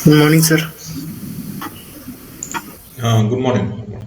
Good morning, sir. Good morning. Good morning.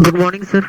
Good morning, sir.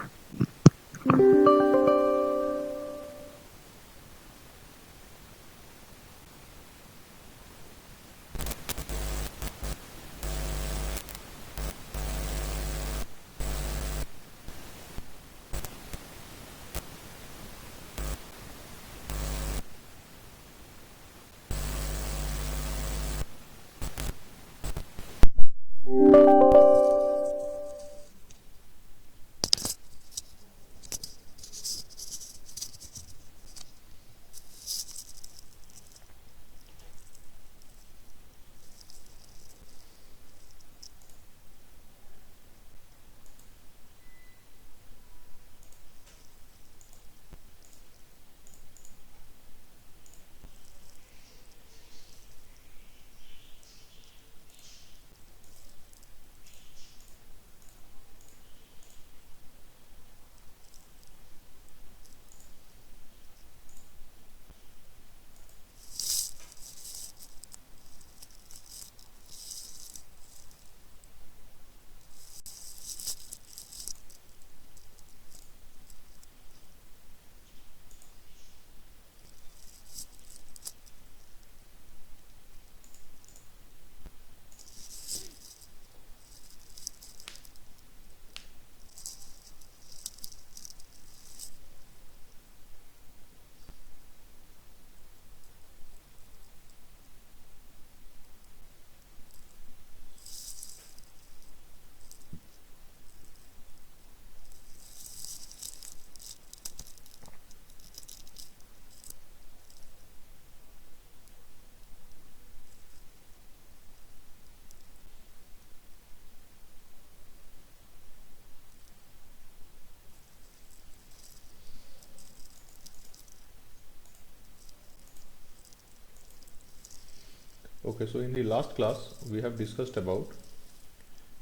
Okay, so in the last class we have discussed about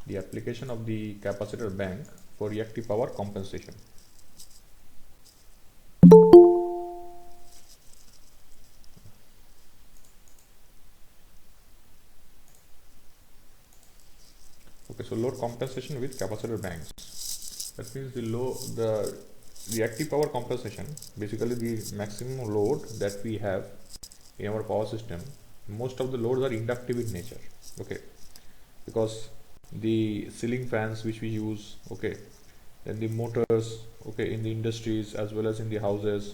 the application of the capacitor bank for reactive power compensation. Okay, so load compensation with capacitor banks. That means the reactive power compensation, basically the maximum load that we have in our power system. Most of the loads are inductive in nature. Okay, because the ceiling fans which we use, okay, then the motors, okay, in the industries as well as in the houses,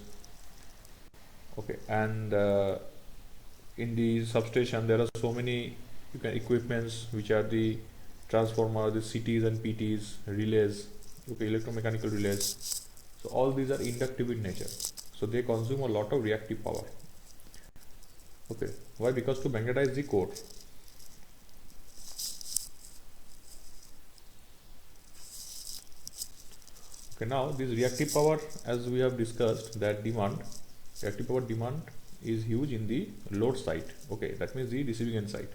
okay, and in the substation there are so many equipments which are the transformer, the CTs and PTs, relays, okay, electromechanical relays. So all these are inductive in nature, so they consume a lot of reactive power. Okay, why? Because to magnetize the core. Okay, now this reactive power, as we have discussed, that reactive power demand is huge in the load side. Okay, that means the receiving end side,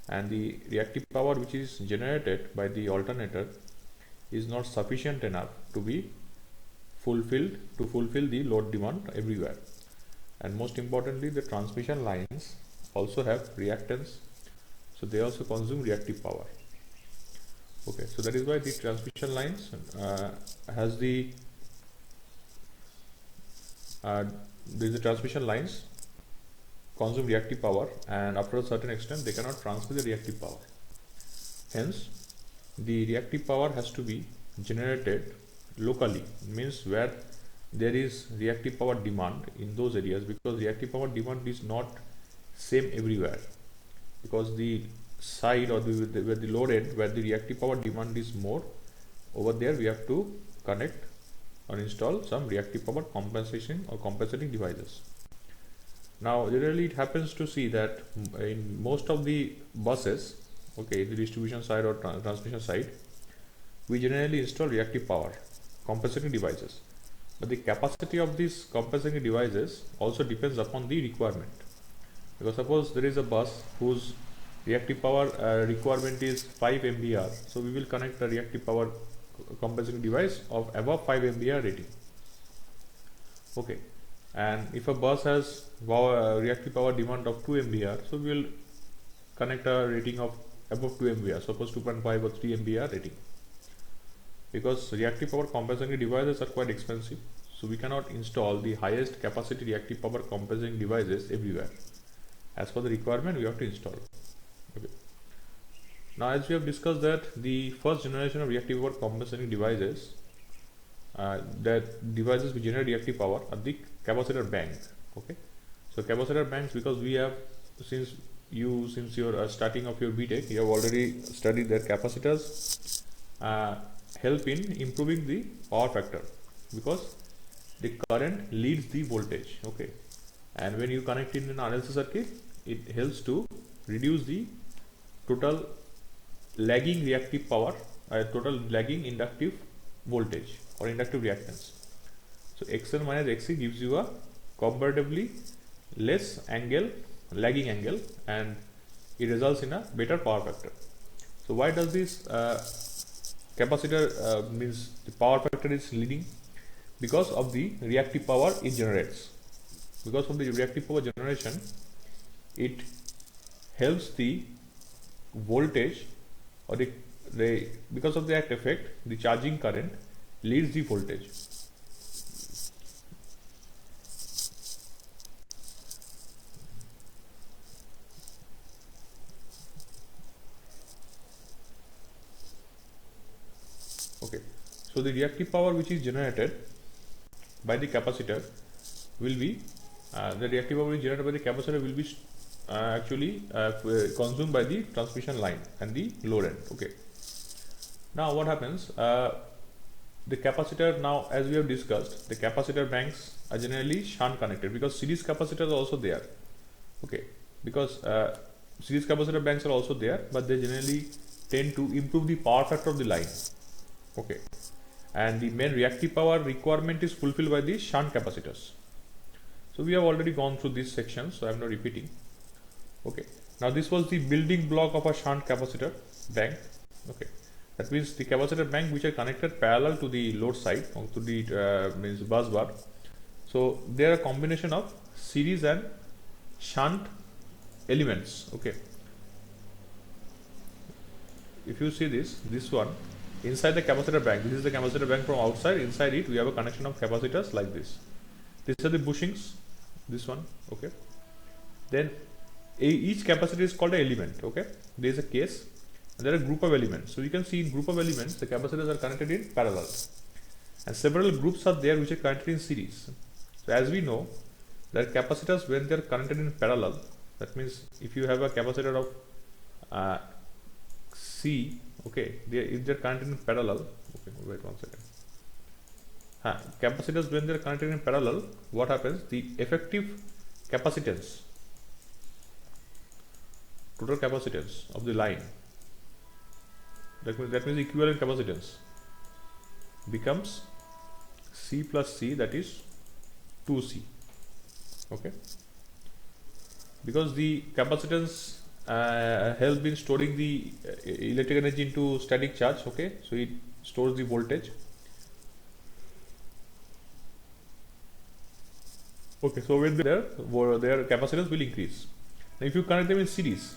and the reactive power which is generated by the alternator is not sufficient enough to be fulfill the load demand everywhere. And most importantly, the transmission lines also have reactance, so they also consume reactive power. Okay, so that is why the transmission lines has the the transmission lines consume reactive power, and after a certain extent they cannot transfer the reactive power. Hence, the reactive power has to be generated locally, means where there is reactive power demand in those areas, because reactive power demand is not same everywhere, because the side or where the load end where the reactive power demand is more, over there we have to connect or install some reactive power compensation or compensating devices. Now generally it happens to see that in most of the buses, okay, the distribution side or transmission side, we generally install reactive power compensating devices, but the capacity of these compensating devices also depends upon the requirement. Because suppose there is a bus whose reactive power requirement is 5 MVAR, so we will connect a reactive power compensating device of above 5 MVAR rating. Okay, and if a bus has reactive power demand of 2 MVAR, so we will connect a rating of above 2 MVAR, suppose 2.5 or 3 MVAR rating. Because reactive power compensating devices are quite expensive, so we cannot install the highest capacity reactive power compensating devices everywhere. As per the requirement, we have to install. Okay. Now, as we have discussed that the first generation of reactive power compensating devices, that devices which generate reactive power are the capacitor bank. Okay, so capacitor banks, because we have since your starting of your BTech, you have already studied that capacitors help in improving the power factor, because the current leads the voltage. Okay, and when you connect in an RLC circuit, it helps to reduce the total lagging reactive power, total lagging inductive voltage or inductive reactance. So XL minus XC gives you a comparatively less angle, lagging angle, and it results in a better power factor. So why does this capacitor means the power factor is leading? Because of the reactive power it generates. Because of the reactive power generation, it helps the voltage, or because of that effect, the charging current leads the voltage. Okay, so the reactive power which is generated by the capacitor will be the reactive power generated by the capacitor will be actually consumed by the transmission line and the load end. Okay, now what happens, the capacitor, now as we have discussed, the capacitor banks are generally shunt connected, because series capacitors are also there. Okay, because series capacitor banks are also there, but they generally tend to improve the power factor of the line. Okay, and the main reactive power requirement is fulfilled by the shunt capacitors. So we have already gone through this section, so I am not repeating. Okay, Now this was the building block of a shunt capacitor bank. Okay, that means the capacitor bank which are connected parallel to the load side or to the means bus bar. So they are a combination of series and shunt elements. Okay, if you see this one inside the capacitor bank, this is the capacitor bank from outside. Inside it we have a connection of capacitors like this. These are the bushings, this one. Okay, then each capacitor is called an element. Okay, there is a case and there are a group of elements. So you can see in group of elements the capacitors are connected in parallel and several groups are there which are connected in series. So as we know that capacitors, when they are connected in parallel, that means if you have a capacitor of C, okay, if they are connected in parallel, okay, wait one second. Capacitors, when they are connected in parallel, what happens? The effective capacitance, total capacitance of the line, that means equivalent capacitance becomes C plus C, that is 2C. Okay, because the capacitance help in storing the electric energy into static charge. Okay, so it stores the voltage. Okay, so when their capacitance will increase. Now if you connect them in series,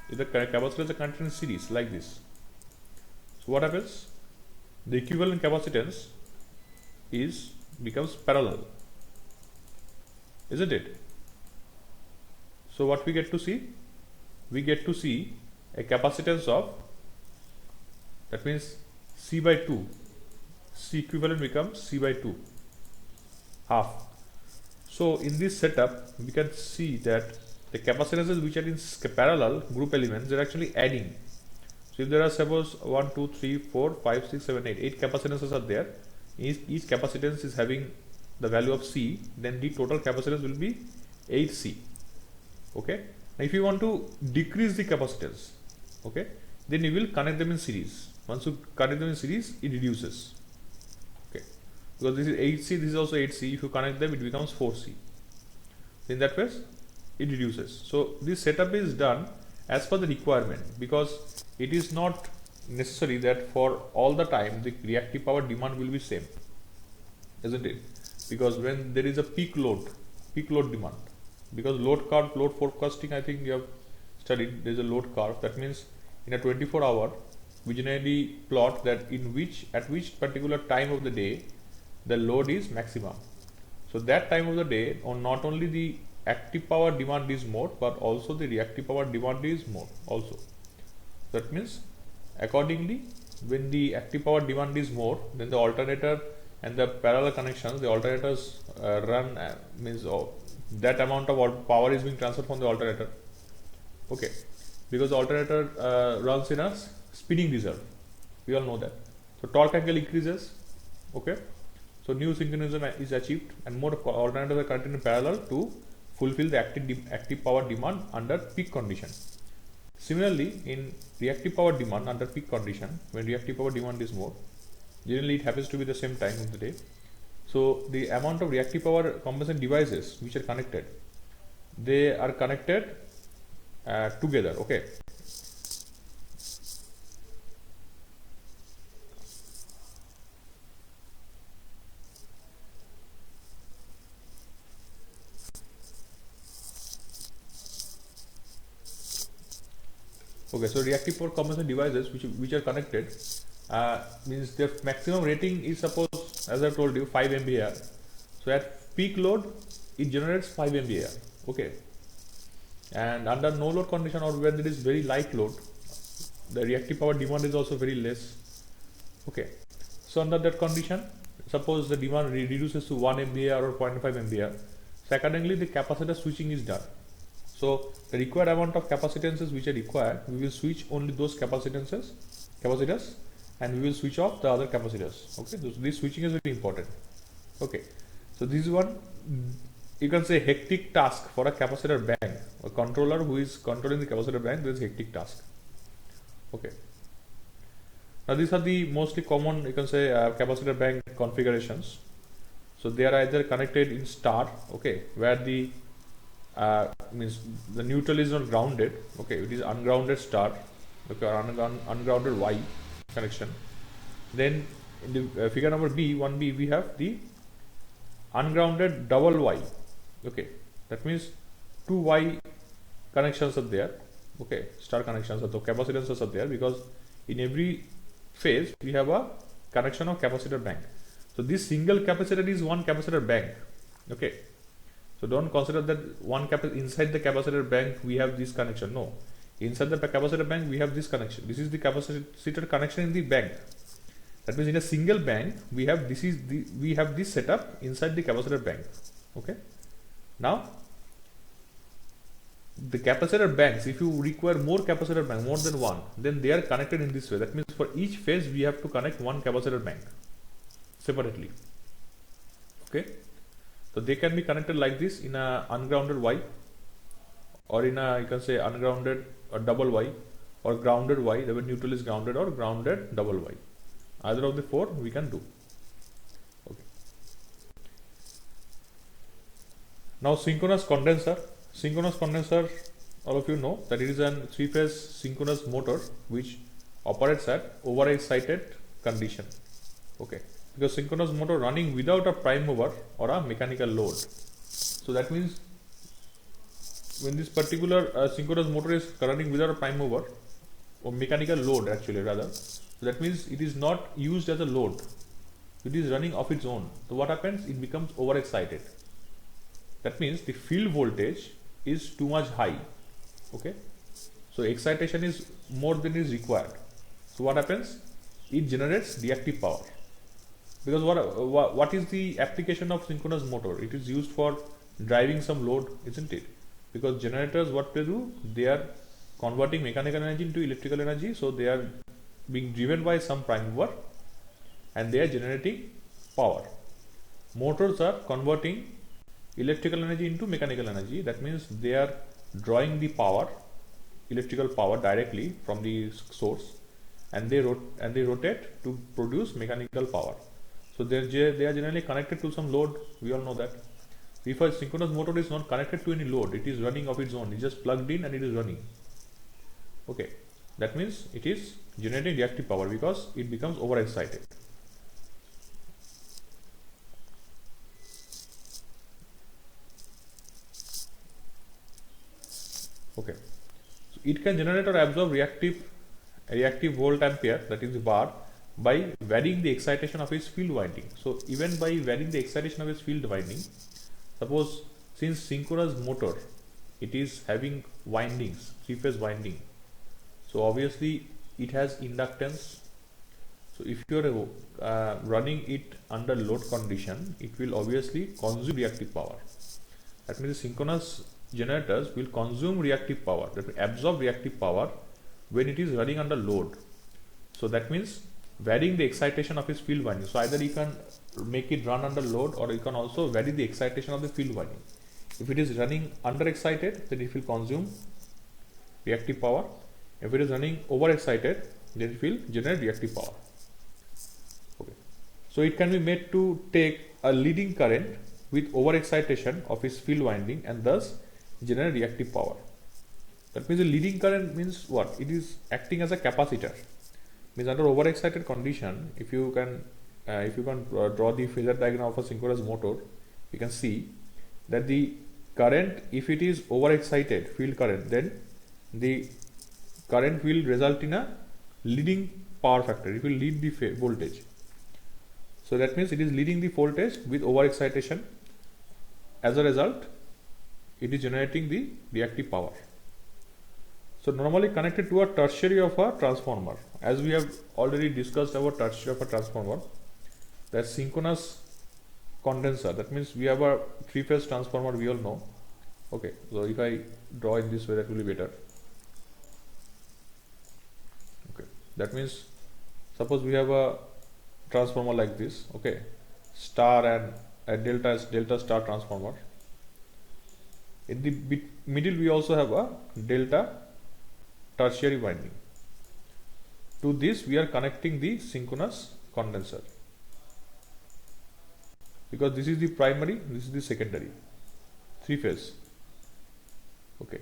if the capacitors are connected in series like this, so what happens? The equivalent capacitance becomes parallel, isn't it? So what we get to see? We get to see a capacitance of, that means C by 2. C equivalent becomes C by 2, half. So in this setup we can see that the capacitances which are in parallel group elements, they are actually adding. So if there are suppose 1, 2, 3, 4, 5, 6, 7, 8 capacitances are there, each capacitance is having the value of C, then the total capacitance will be 8C. Okay, now if you want to decrease the capacitance, okay, then you will connect them in series. Once you connect them in series, it reduces. Okay, because this is 8C, this is also 8C. If you connect them, it becomes 4C. In that way, it reduces. So this setup is done as per the requirement, because it is not necessary that for all the time the reactive power demand will be same, isn't it? Because when there is a peak load demand, because load forecasting, I think you have studied, there is a load curve. That means in a 24-hour we generally plot that at which particular time of the day the load is maximum. So that time of the day, not only the active power demand is more, but also the reactive power demand is more also. That means accordingly, when the active power demand is more, then the alternator and the parallel connections, the alternators run means that amount of power is being transferred from the alternator. Okay, because the alternator runs in a spinning reserve, we all know that. So torque angle increases. Okay, so new synchronism is achieved and more alternators are connected in parallel to fulfill the active power demand under peak condition. Similarly, in reactive power demand under peak condition, when reactive power demand is more, generally it happens to be the same time of the day. So the amount of reactive power compensation devices which are connected, they are connected together. Okay, so reactive power compensation devices which are connected means their maximum rating is, suppose, as I told you, 5 MVAr. So at peak load it generates 5 MVAr. Okay, and under no load condition or when there is very light load, the reactive power demand is also very less. Okay, so under that condition, suppose the demand reduces to 1 MVAr or 0.5 MVAr, so accordingly the capacitor switching is done. So the required amount of capacitances which are required, we will switch only those capacitors, and we will switch off the other capacitors. Okay, so this switching is very important. Okay, so this is one, you can say, hectic task for a capacitor bank. A controller who is controlling the capacitor bank, this is hectic task. Okay, now these are the mostly common, you can say, capacitor bank configurations. So they are either connected in star, okay, where the means the neutral is not grounded, okay, it is ungrounded star, okay, or ungrounded Y connection. Then in the figure number B, 1B, we have the ungrounded double Y, okay, that means two Y connections are there, okay, star connections are, so capacitances are there, because in every phase we have a connection of capacitor bank. So this single capacitor is one capacitor bank, okay. So don't consider that one inside the capacitor bank we have this connection. No, inside the capacitor bank we have this connection. This is the capacitor connection in the bank. That means in a single bank we have this setup inside the capacitor bank. Okay. Now the capacitor banks, if you require more capacitor bank, more than one, then they are connected in this way. That means for each phase we have to connect one capacitor bank separately. Okay. So they can be connected like this in a ungrounded Y, or in a, you can say, ungrounded or double Y, or grounded Y, the neutral is grounded, or grounded double Y. Either of the four we can do. Okay. Now synchronous condenser. Synchronous condenser, all of you know that it is a three-phase synchronous motor which operates at overexcited condition. Okay. Because synchronous motor running without a prime mover or a mechanical load. So that means when this particular synchronous motor is running without a prime mover or mechanical load, actually rather, so that means it is not used as a load, it is running of its own. So what happens? It becomes overexcited. That means the field voltage is too much high. Okay, so excitation is more than is required. So what happens? It generates reactive power. Because what is the application of synchronous motor? It is used for driving some load, isn't it? Because generators, what they do, they are converting mechanical energy into electrical energy, so they are being driven by some prime mover and they are generating power. Motors are converting electrical energy into mechanical energy. That means they are drawing the power, electrical power, directly from the source, and they rotate to produce mechanical power. So they are generally connected to some load. We all know that. If a synchronous motor is not connected to any load, it is running of its own. It is just plugged in and it is running. Okay, that means it is generating reactive power because it becomes overexcited. Okay, so it can generate or absorb reactive volt ampere, that is the bar, by varying the excitation of its field winding. So even by varying the excitation of its field winding, suppose since synchronous motor, it is having windings, three-phase winding, so obviously it has inductance. So if you are running it under load condition, it will obviously consume reactive power. That means synchronous generators will consume reactive power, that will absorb reactive power when it is running under load. So that means varying the excitation of its field winding. So either you can make it run under load, or you can also vary the excitation of the field winding. If it is running under excited, then it will consume reactive power. If it is running over excited, then it will generate reactive power. Okay. So it can be made to take a leading current with over excitation of its field winding and thus generate reactive power. That means the leading current means what? It is acting as a capacitor. Means under overexcited condition, if you can draw the phasor diagram of a synchronous motor, you can see that the current, if it is overexcited field current, then the current will result in a leading power factor. It will lead the voltage. So that means it is leading the voltage with overexcitation. As a result, it is generating the reactive power. So normally connected to a tertiary of a transformer. As we have already discussed about tertiary of a transformer, that synchronous condenser, that means we have a three-phase transformer, we all know. Okay, so if I draw in this way, that will be better. Okay, that means suppose we have a transformer like this, okay, star and a delta star transformer. In the middle we also have a delta tertiary winding. To this we are connecting the synchronous condenser, because this is the primary, this is the secondary, three phase. Okay,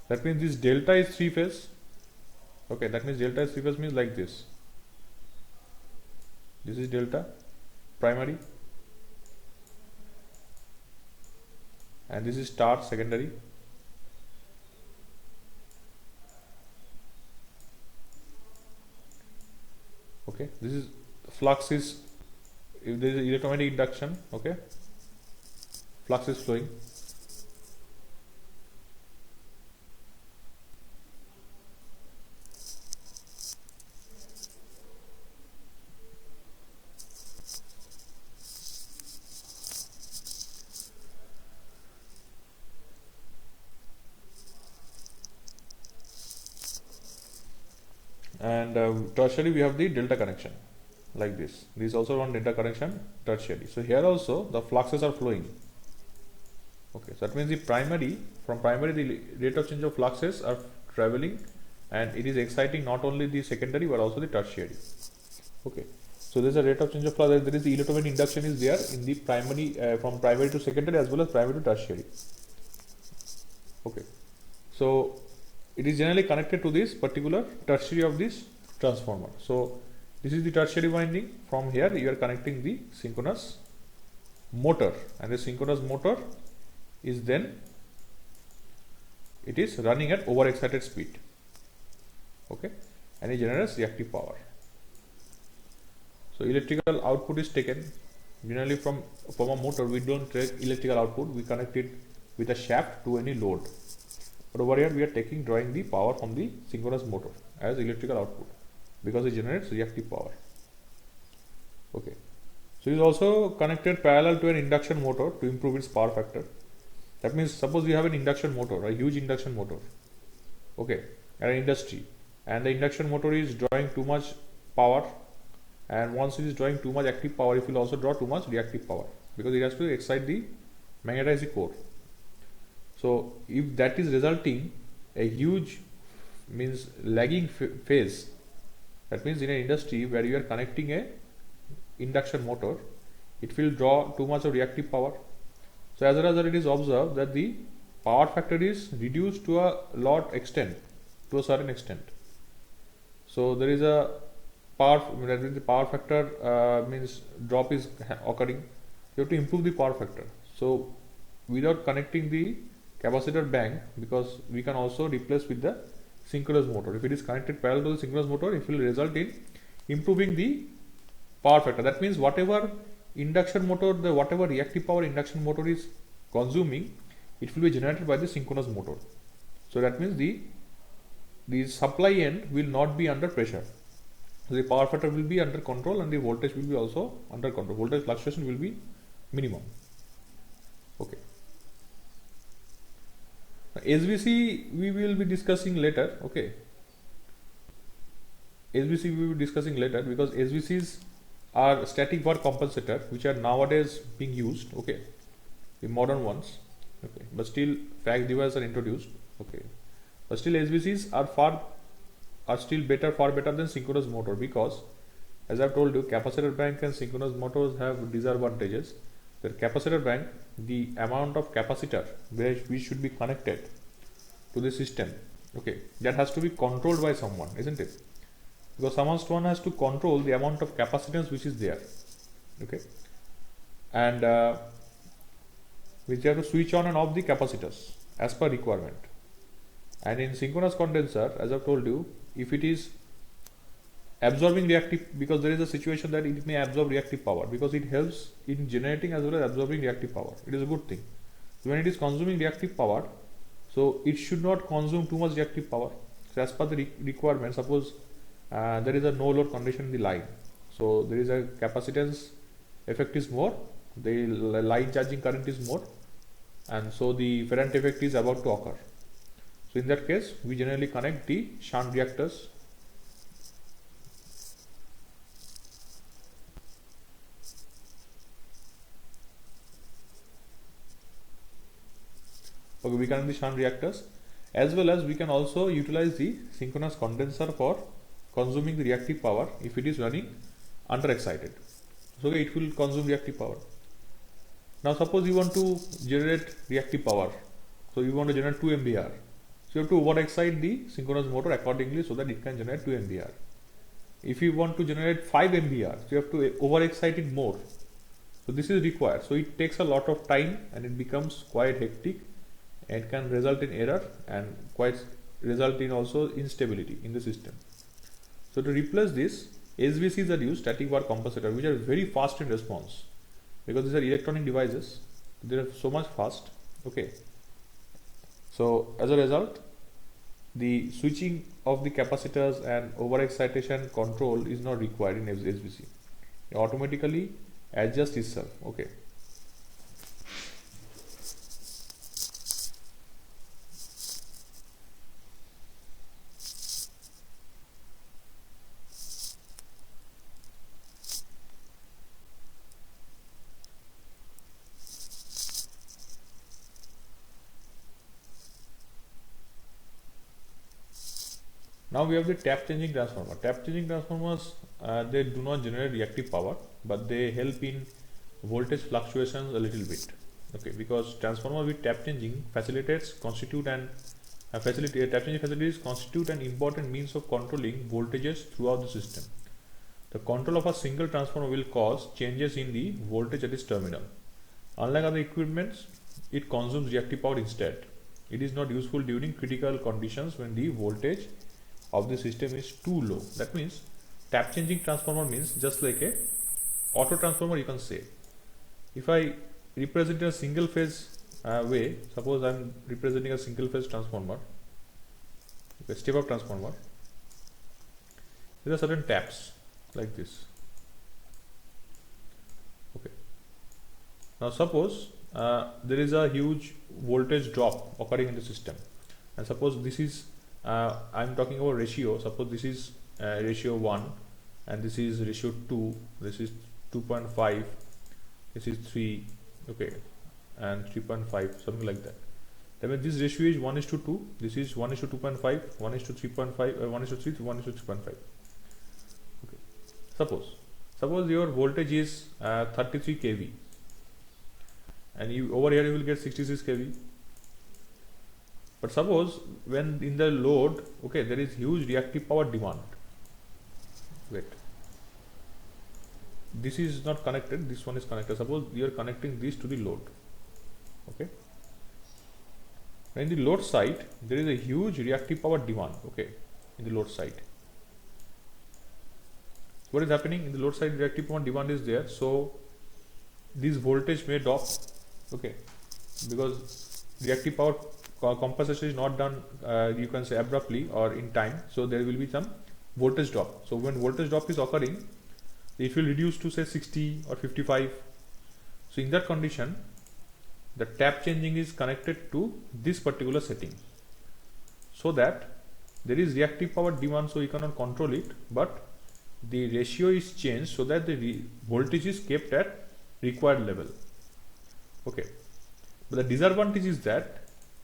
that means this delta is three phase. Okay, that means delta is three phase means like this. This is delta primary, and this is star secondary. Okay, this is flux is, if there is electromagnetic induction, okay, flux is flowing. And tertiary we have the delta connection like this. This is also one delta connection tertiary. So here also the fluxes are flowing. Okay, so that means the primary, from primary the rate of change of fluxes are traveling, and it is exciting not only the secondary but also the tertiary. Okay, so there is a rate of change of flux, there is the electromagnetic induction is there in the primary, from primary to secondary as well as primary to tertiary. Okay, so it is generally connected to this particular tertiary of this transformer. So this is the tertiary winding. From here you are connecting the synchronous motor, and the synchronous motor is then, it is running at overexcited speed. Okay, and it generates reactive power. So electrical output is taken generally from a motor. We don't take electrical output, we connect it with a shaft to any load. But over here we are drawing the power from the synchronous motor as electrical output, because it generates reactive power. Okay, so it is also connected parallel to an induction motor to improve its power factor. That means suppose you have an induction motor, a huge induction motor, okay, at an industry, and the induction motor is drawing too much power, and once it is drawing too much active power, it will also draw too much reactive power, because it has to excite the magnetize the core. So if that is resulting a huge means lagging phase, that means in an industry where you are connecting a induction motor, it will draw too much of reactive power. So as a result, it is observed that the power factor is reduced to a lot extent, to a certain extent. So there is a power, the power factor means drop is occurring. You have to improve the power factor. So without connecting the capacitor bank, because we can also replace with the synchronous motor. If it is connected parallel to the synchronous motor, it will result in improving the power factor. That means whatever induction motor, whatever reactive power induction motor is consuming, it will be generated by the synchronous motor. So that means the supply end will not be under pressure. So the power factor will be under control, and the voltage will be also under control. Voltage fluctuation will be minimum. Okay. SVC we will be discussing later. Okay, SVC we will be discussing later, because SVCs are static work compensator, which are nowadays being used. Okay, the modern ones. Okay, but still fax devices are introduced. Okay, but still SVCs are far better than synchronous motor, because as I've told you, capacitor bank and synchronous motors have disadvantages. The capacitor bank, the amount of capacitor which should be connected to the system, okay, that has to be controlled by someone, isn't it? Because someone has to control the amount of capacitance which is there. Okay, and we have to switch on and off the capacitors as per requirement. And in synchronous condenser, as I've told you, if it is absorbing reactive, because there is a situation that it may absorb reactive power, because it helps in generating as well as absorbing reactive power. It is a good thing. So when it is consuming reactive power, so it should not consume too much reactive power. So as per the requirement, suppose there is a no load condition in the line, so there is a capacitance effect is more, the line charging current is more, and so the ferrant effect is about to occur. So in that case, we generally connect the shunt reactors. Okay, we connect the shunt reactors, as well as we can also utilize the synchronous condenser for consuming the reactive power if it is running under excited. So it will consume reactive power. Now suppose you want to generate reactive power. So you want to generate 2 MVAR. So you have to overexcite the synchronous motor accordingly so that it can generate 2 MVAR. If you want to generate 5 MVAR, so you have to overexcite it more. So this is required. So it takes a lot of time and it becomes quite hectic and can result in error and quite result in also instability in the system. So to replace this, SVCs are used, static var compensator, which are very fast in response because these are electronic devices. They are so much fast. Okay. So as a result, the switching of the capacitors and overexcitation control is not required in SVC. It automatically adjusts itself. Okay. Now we have the tap changing transformer. Tap changing transformers, they do not generate reactive power, but they help in voltage fluctuations a little bit. Okay, because transformer with tap changing facilitates constitute and tap changing facilities constitute an important means of controlling voltages throughout the system. The control of a single transformer will cause changes in the voltage at its terminal. Unlike other equipments, it consumes reactive power instead. It is not useful during critical conditions when the voltage of the system is too low. That means tap changing transformer means just like a auto transformer, you can say. If I represent in a single phase way, suppose I am representing a single phase transformer, a step up transformer, there are certain taps like this. Okay. Now suppose there is a huge voltage drop occurring in the system, and suppose this is I am talking about ratio. Suppose this is ratio 1 and this is ratio 2, this is 2.5, this is 3, okay, and 3.5, something like that. That means this ratio is 1:2, this is 1:2.5, 1:3.5, 1:3, 1:3.5. Okay. Suppose your voltage is 33 kV and you over here you will get 66 kV. But suppose when in the load, okay, there is huge reactive power demand. Wait, this is not connected, this one is connected. Suppose you are connecting this to the load. Okay. In the load side, there is a huge reactive power demand. Okay, in the load side. What is happening in the load side? Reactive power demand is there, so this voltage may drop. Okay, because reactive power compensation is not done, you can say abruptly or in time, so there will be some voltage drop. So when voltage drop is occurring, it will reduce to say 60 or 55. So in that condition, the tap changing is connected to this particular setting, so that there is reactive power demand, so you cannot control it, but the ratio is changed so that the voltage is kept at required level. Okay, but the disadvantage is that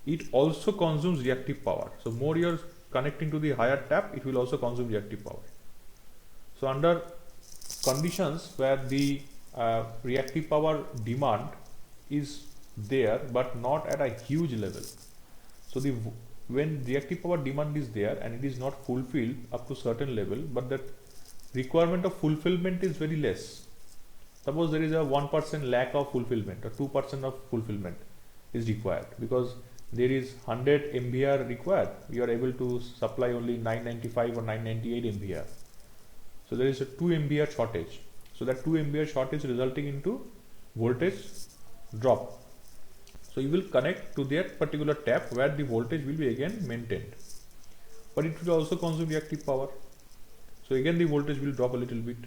it also consumes reactive power. So more you are connecting to the higher tap, it will also consume reactive power. So under conditions where the reactive power demand is there but not at a huge level, so when reactive power demand is there and it is not fulfilled up to certain level, but that requirement of fulfillment is very less. Suppose there is a 1% lack of fulfillment or 2% of fulfillment is required because there is 100 MVAR required, you are able to supply only 995 or 998 MVAR. So there is a 2 MVAR shortage. So that 2 MVAR shortage resulting into voltage drop. So you will connect to that particular tap where the voltage will be again maintained, but it will also consume reactive power. So again the voltage will drop a little bit.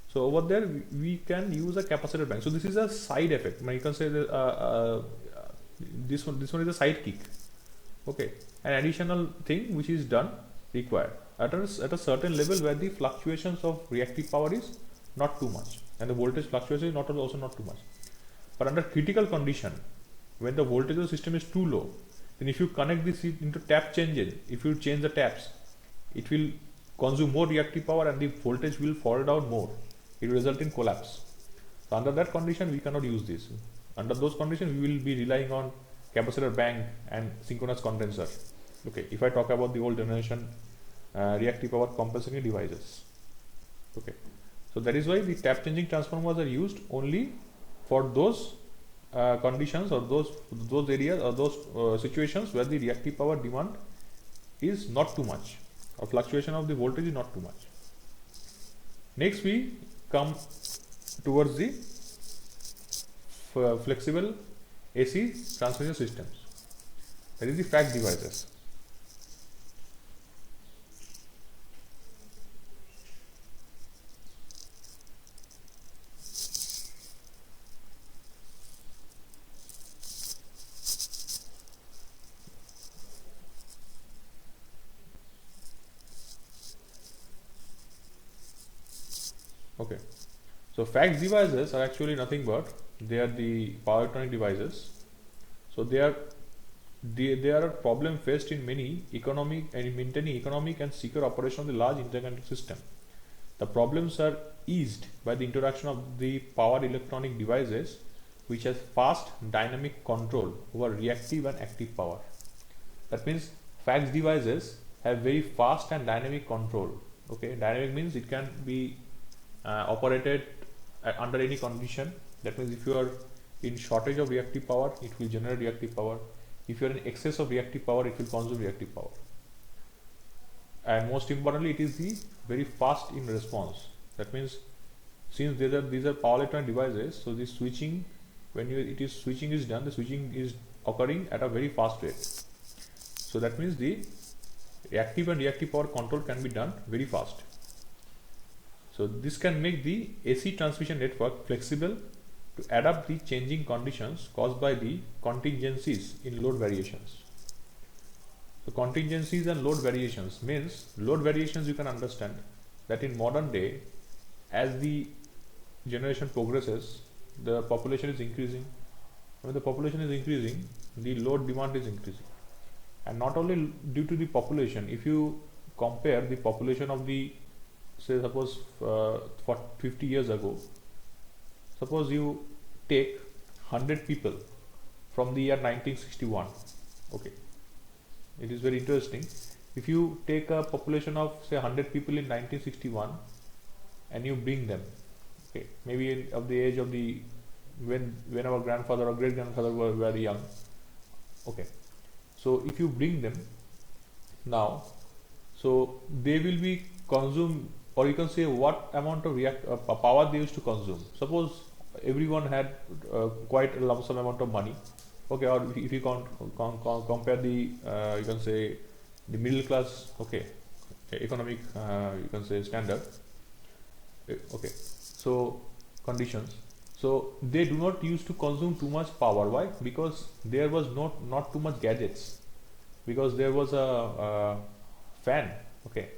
So over there we can use a capacitor bank. So this is a side effect. You can say that this one is a sidekick. Okay, an additional thing which is done required at a certain level where the fluctuations of reactive power is not too much and the voltage fluctuation is also not too much. But under critical condition, when the voltage of the system is too low, then if you connect this into tap changing, if you change the taps, it will consume more reactive power and the voltage will fall down more. It will result in collapse. So under that condition we cannot use this. Under those conditions, we will be relying on capacitor bank and synchronous condenser. Okay, if I talk about the old generation reactive power compensating devices. Okay, so that is why the tap changing transformers are used only for those conditions or those areas or those situations where the reactive power demand is not too much, or fluctuation of the voltage is not too much. Next, we come towards the flexible AC transmission systems, that is the FACT devices. Okay, so FACT devices are actually nothing but they are the power electronic devices. So they are a problem faced in many economic and maintaining economic and secure operation of the large interconnected system. The problems are eased by the introduction of the power electronic devices which has fast dynamic control over reactive and active power. That means FACT devices have very fast and dynamic control. Okay, dynamic means it can be operated under any condition. That means if you are in shortage of reactive power, it will generate reactive power. If you are in excess of reactive power, it will consume reactive power. And most importantly, it is the very fast in response. That means since these are power electronic devices, so the switching, when switching is done, the switching is occurring at a very fast rate. So that means the active and reactive power control can be done very fast. So this can make the AC transmission network flexible to adapt the changing conditions caused by the contingencies in load variations. So contingencies and load variations means load variations, you can understand that in modern day, as the generation progresses, the population is increasing. When the population is increasing, the load demand is increasing. And not only due to the population, if you compare the population of the, say suppose for 50 years ago, suppose you take 100 people from the year 1961. Okay, it is very interesting. If you take a population of say 100 people in 1961 and you bring them, okay, maybe of the age of the when our grandfather or great grandfather were very young. Okay, so if you bring them now, so they will be consumed, or you can say what amount of power they used to consume. Suppose everyone had quite a lump sum amount of money. Okay, or if you compare the you can say the middle class, okay, economic you can say standard. Okay, so conditions. So they do not used to consume too much power. Why? Because there was not too much gadgets. Because there was a fan. Okay,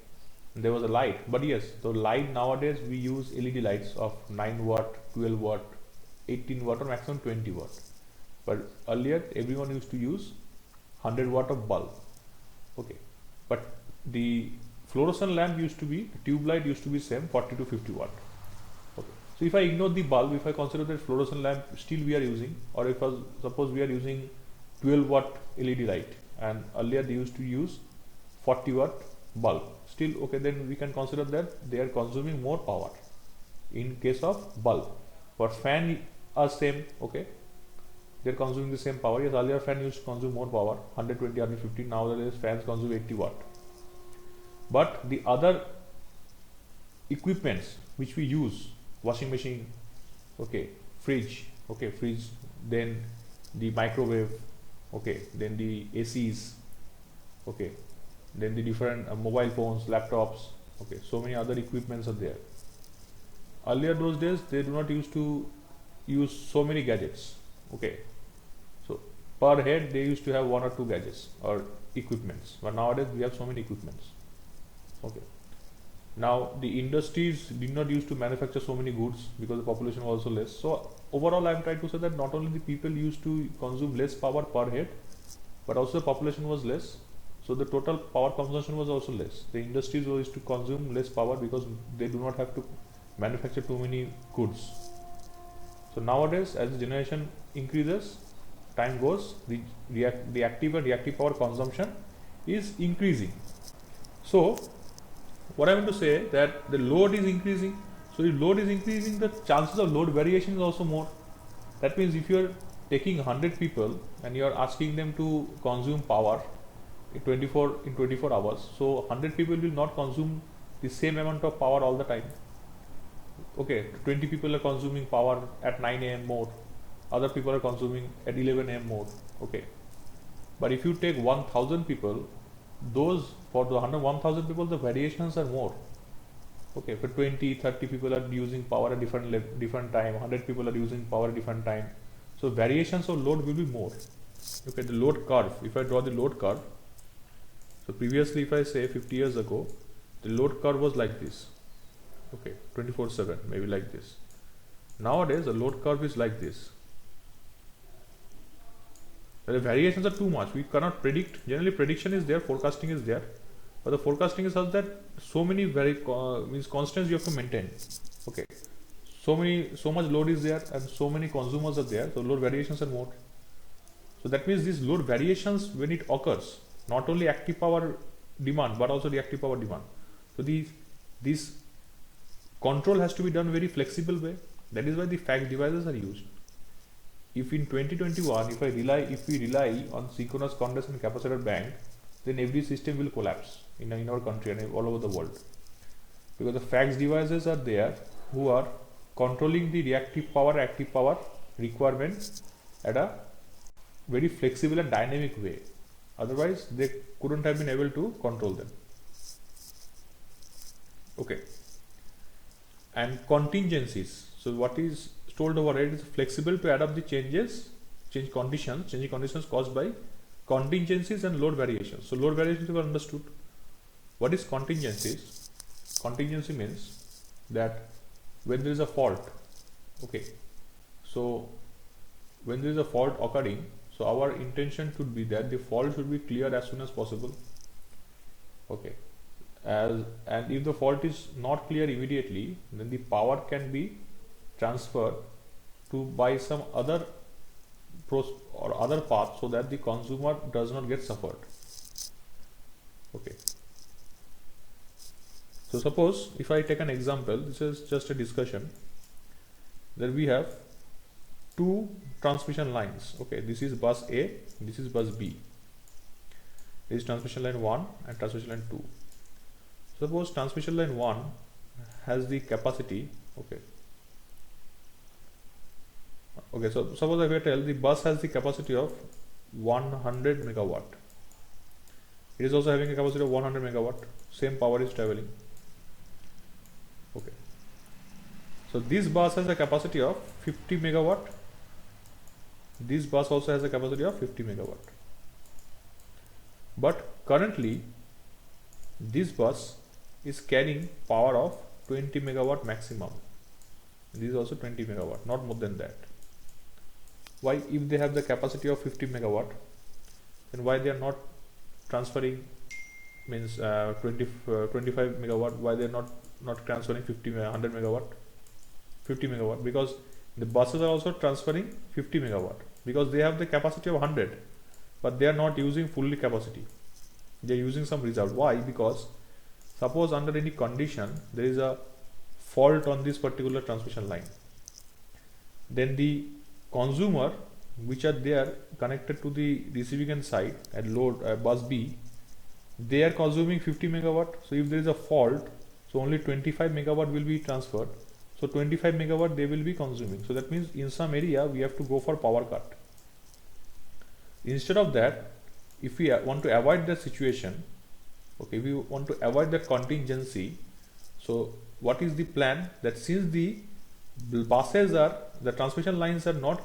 there was a light. But yes, the light nowadays we use LED lights of 9 watt, 12 watt, 18 watt, or maximum 20 watt. But earlier everyone used to use 100 watt of bulb. Okay, but the fluorescent lamp used to be, tube light used to be same 40 to 50 watt. Okay, so if I ignore the bulb, if I consider that fluorescent lamp still we are using, or if suppose we are using 12 watt LED light and earlier they used to use 40 watt bulb, still okay, then we can consider that they are consuming more power in case of bulb. But fan are same, okay, they are consuming the same power. Yes, earlier fan used to consume more power, 120, 150. Nowadays fans consume 80 watt. But the other equipments which we use, washing machine, okay, fridge, then the microwave, okay, then the ACs, okay, then the different mobile phones, laptops, okay, so many other equipments are there. Earlier those days they do not used to use so many gadgets. Okay, so per head they used to have 1 or 2 gadgets or equipments, but nowadays we have so many equipments. Okay, now the industries did not used to manufacture so many goods because the population was also less. So overall I am trying to say that not only the people used to consume less power per head, but also the population was less, so the total power consumption was also less. The industries were used to consume less power because they do not have to manufacture too many goods. So nowadays, as the generation increases, time goes, the active and reactive power consumption is increasing. So what I want to say that the load is increasing. So if load is increasing, the chances of load variation is also more. That means if you are taking 100 people and you are asking them to consume power in 24 hours, so 100 people will not consume the same amount of power all the time. Okay, 20 people are consuming power at 9 a.m. more, other people are consuming at 11 a.m. more. Okay, but if you take 1000 people, those for the 1000 people the variations are more. Okay, for 20-30 people are using power at different time, 100 people are using power at different time, so variations of load will be more. Okay, the load curve, if I draw the load curve, so previously if I say 50 years ago, the load curve was like this. Okay, 24/7, maybe like this. Nowadays the load curve is like this. The variations are too much, we cannot predict. Generally prediction is there, forecasting is there, but the forecasting is such that so many means constants you have to maintain. Okay, so much load is there and so many consumers are there, so load variations are more. So that means these load variations, when it occurs, not only active power demand but also reactive power demand, so this control has to be done very flexible way. That is why the FACS devices are used. If in 2021 if we rely on synchronous condensation capacitor bank, then every system will collapse in our country and all over the world, because the FACS devices are there who are controlling the reactive power, active power requirements at a very flexible and dynamic way. Otherwise they couldn't have been able to control them. Okay, and contingencies. So what is told over it is flexible to adapt the changing conditions caused by contingencies and load variations. So load variations were understood. What is contingencies? Contingency means that when there is a fault, okay, so when there is a fault occurring, so our intention should be that the fault should be cleared as soon as possible. Okay, and if the fault is not clear immediately, then the power can be transferred to by some other or other path, so that the consumer does not get suffered. Okay, so suppose if I take an example, this is just a discussion, that we have two transmission lines. Okay, this is bus A, this is bus B. This is transmission line 1 and transmission line 2. Suppose transmission line 1 has the capacity, okay, so suppose if I tell the bus has the capacity of 100 megawatt, it is also having a capacity of 100 megawatt, same power is traveling. Okay, so this bus has a capacity of 50 megawatt, this bus also has a capacity of 50 megawatt, but currently this bus is carrying power of 20 megawatt maximum. This is also 20 megawatt, not more than that. Why? If they have the capacity of 50 megawatt, then why they are not transferring, means 25 megawatt, why they are not transferring 100 megawatt, 50 megawatt? Because the buses are also transferring 50 megawatt, because they have the capacity of 100, but they are not using fully capacity, they are using some reserve. Why? Because suppose under any condition there is a fault on this particular transmission line, then the consumer which are there connected to the receiving end side at load bus B, they are consuming 50 megawatt. So if there is a fault, so only 25 megawatt will be transferred, so 25 megawatt they will be consuming. So that means in some area we have to go for power cut. Instead of that, if we want to avoid that situation, okay, we want to avoid that contingency, so what is the plan? That since the buses are, the transmission lines are not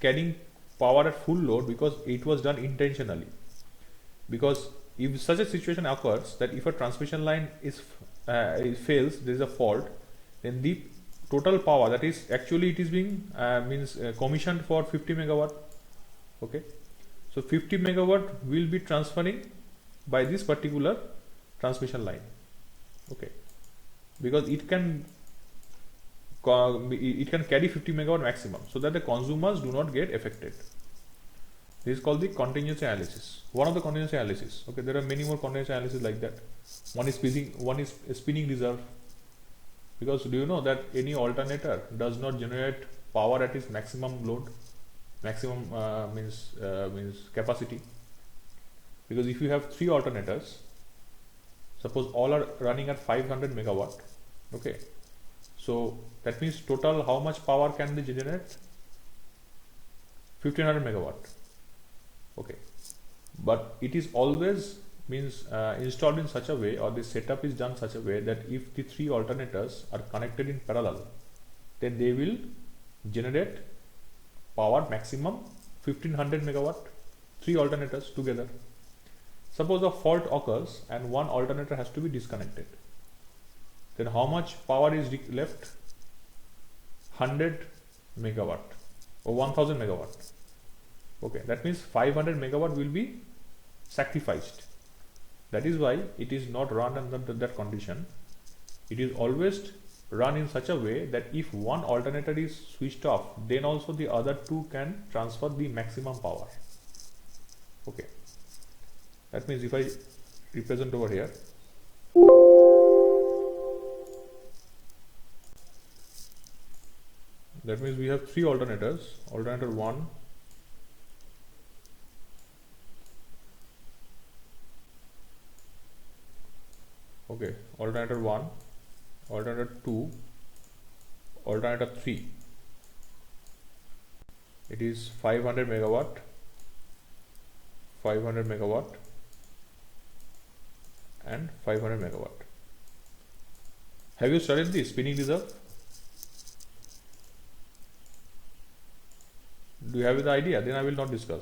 carrying power at full load, because it was done intentionally. Because if such a situation occurs, that if a transmission line is fails, there is a fault, then the total power, that is actually it is being commissioned for 50 megawatt. Okay, so 50 megawatt will be transferring by this particular transmission line. Okay, because it can it can carry 50 megawatt maximum, so that the consumers do not get affected. This is called the contingency analysis. One of the contingency analysis. Okay, there are many more contingency analysis like that. One is spinning reserve. Because do you know that any alternator does not generate power at its maximum load? Maximum means capacity. Because if you have 3 alternators, suppose all are running at 500 megawatt, okay, so that means total how much power can they generate? 1500 megawatt, okay, but it is always means installed in such a way, or the setup is done such a way that if the 3 alternators are connected in parallel, then they will generate power maximum 1500 megawatt, 3 alternators together. Suppose a fault occurs and one alternator has to be disconnected. Then how much power is left? 100 megawatt or 1000 megawatt. Okay, that means 500 megawatt will be sacrificed. That is why it is not run under that condition. It is always run in such a way that if one alternator is switched off, then also the other 2 can transfer the maximum power. Okay. That means if I represent over here, that means we have 3 alternators, alternator 1, okay, alternator 1, alternator 2, alternator 3. It is 500 megawatt, 500 megawatt and 500 megawatt. Have you studied the spinning reserve? Do you have the idea? Then I will not discuss.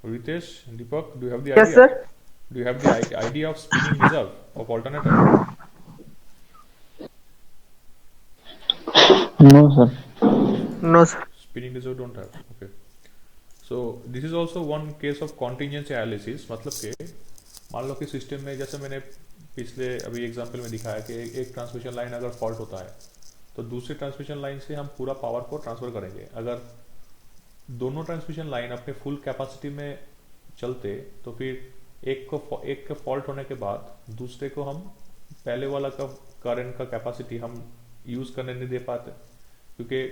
Ritesh, Deepak, do you have the idea? Yes, sir. Do you have the idea of spinning reserve of alternator? No, sir. No, sir. Spinning reserve don't have. Okay. So this is also one case of contingency analysis. मतलब कि मान लो कि system में जैसे मैंने पिछले अभी example में दिखाया कि एक ट्रांसमिशन लाइन अगर फॉल्ट होता है तो दूसरी ट्रांसमिशन लाइन से हम पूरा पावर को ट्रांसफर करेंगे. अगर दोनों ट्रांसमिशन लाइन अपने फुल कैपेसिटी में चलते तो फिर एक का फॉल्ट होने के बाद दूसरे को हम पहले वाला का करंट का कैपेसिटी हम यूज करने नहीं दे पाते, क्योंकि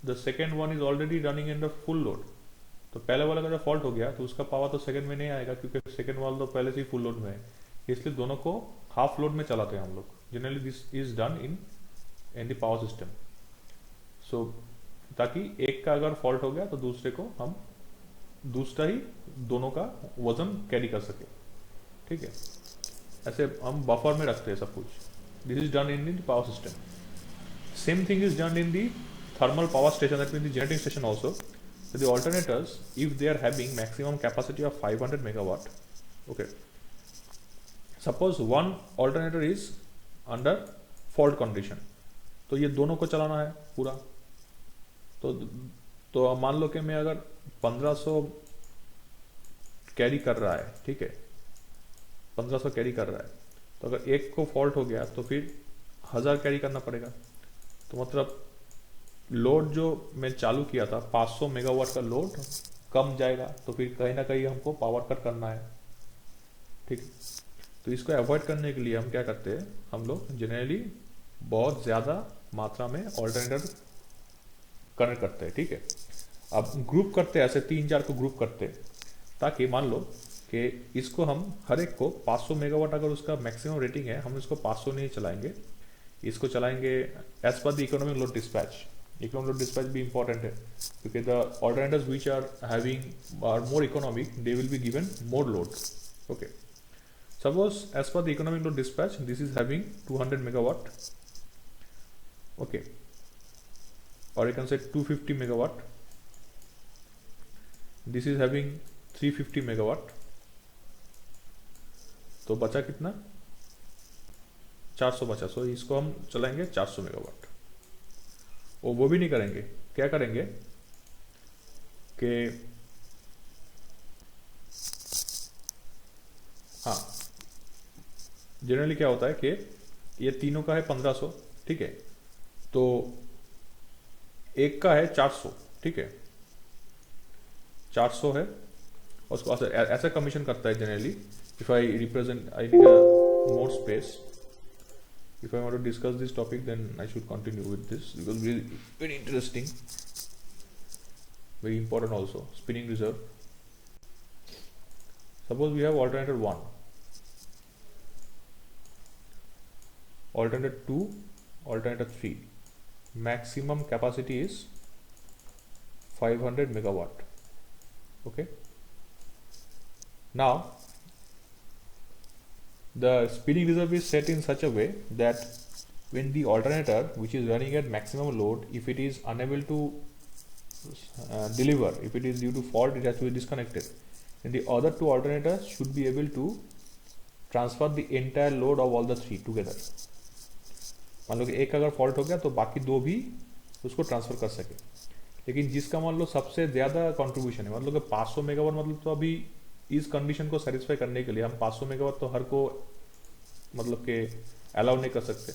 the second one is already running in the full load. तो पहले वाला का जब फॉल्ट हो गया तो उसका पावर तो सेकंड में नहीं आएगा, क्योंकि सेकंड वाला तो पहले से ही फुल लोड में है. इसलिए दोनों को हाफ लोड में चलाते हैं हम लोग. Generally this is done in the power system. So ताकि एक का अगर फॉल्ट हो गया तो दूसरे को हम दूसरा ही दोनों का वजन कैरी कर सके. ठीक है, ऐसे हम बफर में रखते हैं सब कुछ. This is done in the power system. Same thing is done in the thermal power station, that means the generating station also. So the alternators, if they are having maximum capacity of 500 megawatt, okay, suppose one alternator is under fault condition, तो ये दोनों को चलाना है पूरा. तो मान लो कि मैं अगर 1500 कैरी कर रहा है, ठीक है, 1500 कैरी कर रहा है, तो अगर एक को फॉल्ट हो गया तो फिर 1000 कैरी करना पड़ेगा. तो मतलब लोड जो मैं चालू किया था 500 मेगावाट का लोड कम जाएगा, तो फिर कहीं ना कहीं हमको पावर कट करना है. ठीक, तो इसको अवॉइड करने के लिए हम क्या करते हैं, हम लोग जनरली बहुत ज़्यादा मात्रा में ऑल्टरनेटर कनेक्ट करते हैं. ठीक है, अब ग्रुप करते हैं, ऐसे 3-4 को ग्रुप करते हैं, ताकि मान लो कि इसको हम हर एक को 500 मेगावाट अगर उसका मैक्सिमम रेटिंग है, हम इसको 500 नहीं चलाएंगे, इसको चलाएंगे as per the economic load dispatch. Economic load dispatch भी इंपॉर्टेंट है, क्योंकि the alternators which are more economic, they will be given more load. Okay, suppose as per the economic load dispatch this is having 200 megawatt. Okay, और you can say 250 megawatt. This is having 350 megawatt. तो बचा कितना, 400 बचा. सो इसको हम चलाएंगे 400 megawatt. और वो भी नहीं करेंगे, क्या करेंगे कि हाँ, जनरली क्या होता है कि ये तीनों का है 1500, ठीक है, तो एक का है 400, ठीक है, 400 है, और उसको ऐसा कमीशन करता है generally. If I represent, I need more space. If I want to discuss this topic, then I should continue with this because very interesting, very important also. Spinning reserve. Suppose we have alternator 1, alternator 2, alternator 3. Maximum capacity is 500 megawatt. Okay. Now, the spinning reserve is set in such a way that when the alternator which is running at maximum load, if it is unable to deliver, if it is due to fault, it has to be disconnected, and the other two alternators should be able to transfer the entire load of all the three together. मान लो कि एक अगर fault हो गया तो बाकी दो भी उसको ट्रांसफर कर सके. लेकिन जिसका मान लो सबसे ज़्यादा कंट्रीब्यूशन है, मतलब कि 500 मेगावाट, मतलब तो अभी इस कंडीशन को सेटिस्फाई करने के लिए हम 500 मेगावाट तो हर को मतलब के अलाउ नहीं कर सकते.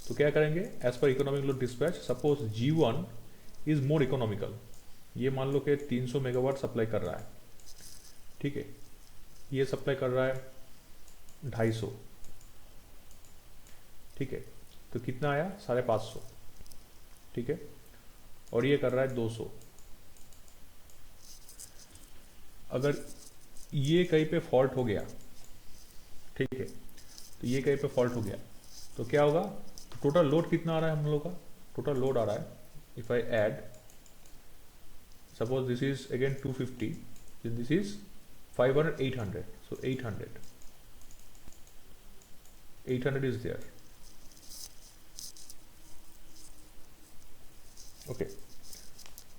तो क्या करेंगे, as per economic load dispatch, suppose G1 is more economical. ये मान लो कि 300 मेगावाट सप्लाई कर रहा है, ठीक है, ये सप्लाई कर रहा है 250, ठीक है, तो कितना आया 550, ठीक है, और ये कर रहा है 200. अगर ये कहीं पे फॉल्ट हो गया, ठीक है, तो ये कहीं पे फॉल्ट हो गया तो क्या होगा, टोटल लोड कितना आ रहा है हम लोग का, टोटल लोड आ रहा है, if I add, suppose this is again 250, this is 500, 800, so 800 is there. Okay,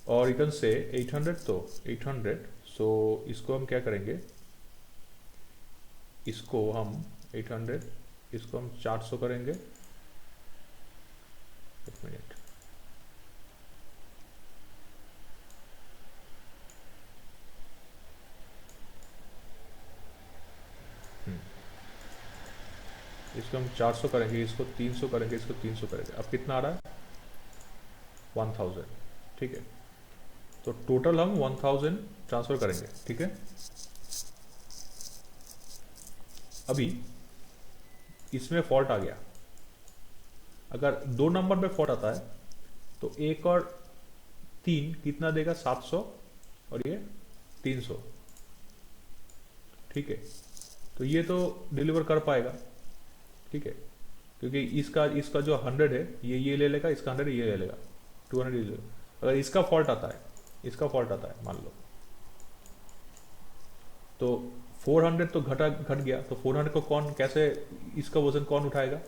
और you can say 800, तो 800, so इसको हम क्या करेंगे, इसको हम 800, इसको हम 400 करेंगे. एक मिनट, इसको हम 400 करेंगे, इसको 300 करेंगे, इसको 300 करेंगे. अब कितना आ रहा है 1000, ठीक है, तो टोटल हम 1000 ट्रांसफर करेंगे, ठीक है. अभी इसमें फॉल्ट आ गया, अगर 2 नंबर पे फॉल्ट आता है तो 1 और 3 कितना देगा, 700, और ये 300, ठीक है, तो ये तो डिलीवर कर पाएगा, ठीक है, क्योंकि इसका जो 100 है ये ले लेगा, इसका 100 ये ले लेगा, 200 ये ले लेगा. अगर इसका फॉल्ट आता है, इसका फॉल्ट आता है मान लो, तो 400 तो घट गया, तो 400 को कौन कैसे, इसका वजन कौन उठाएगा,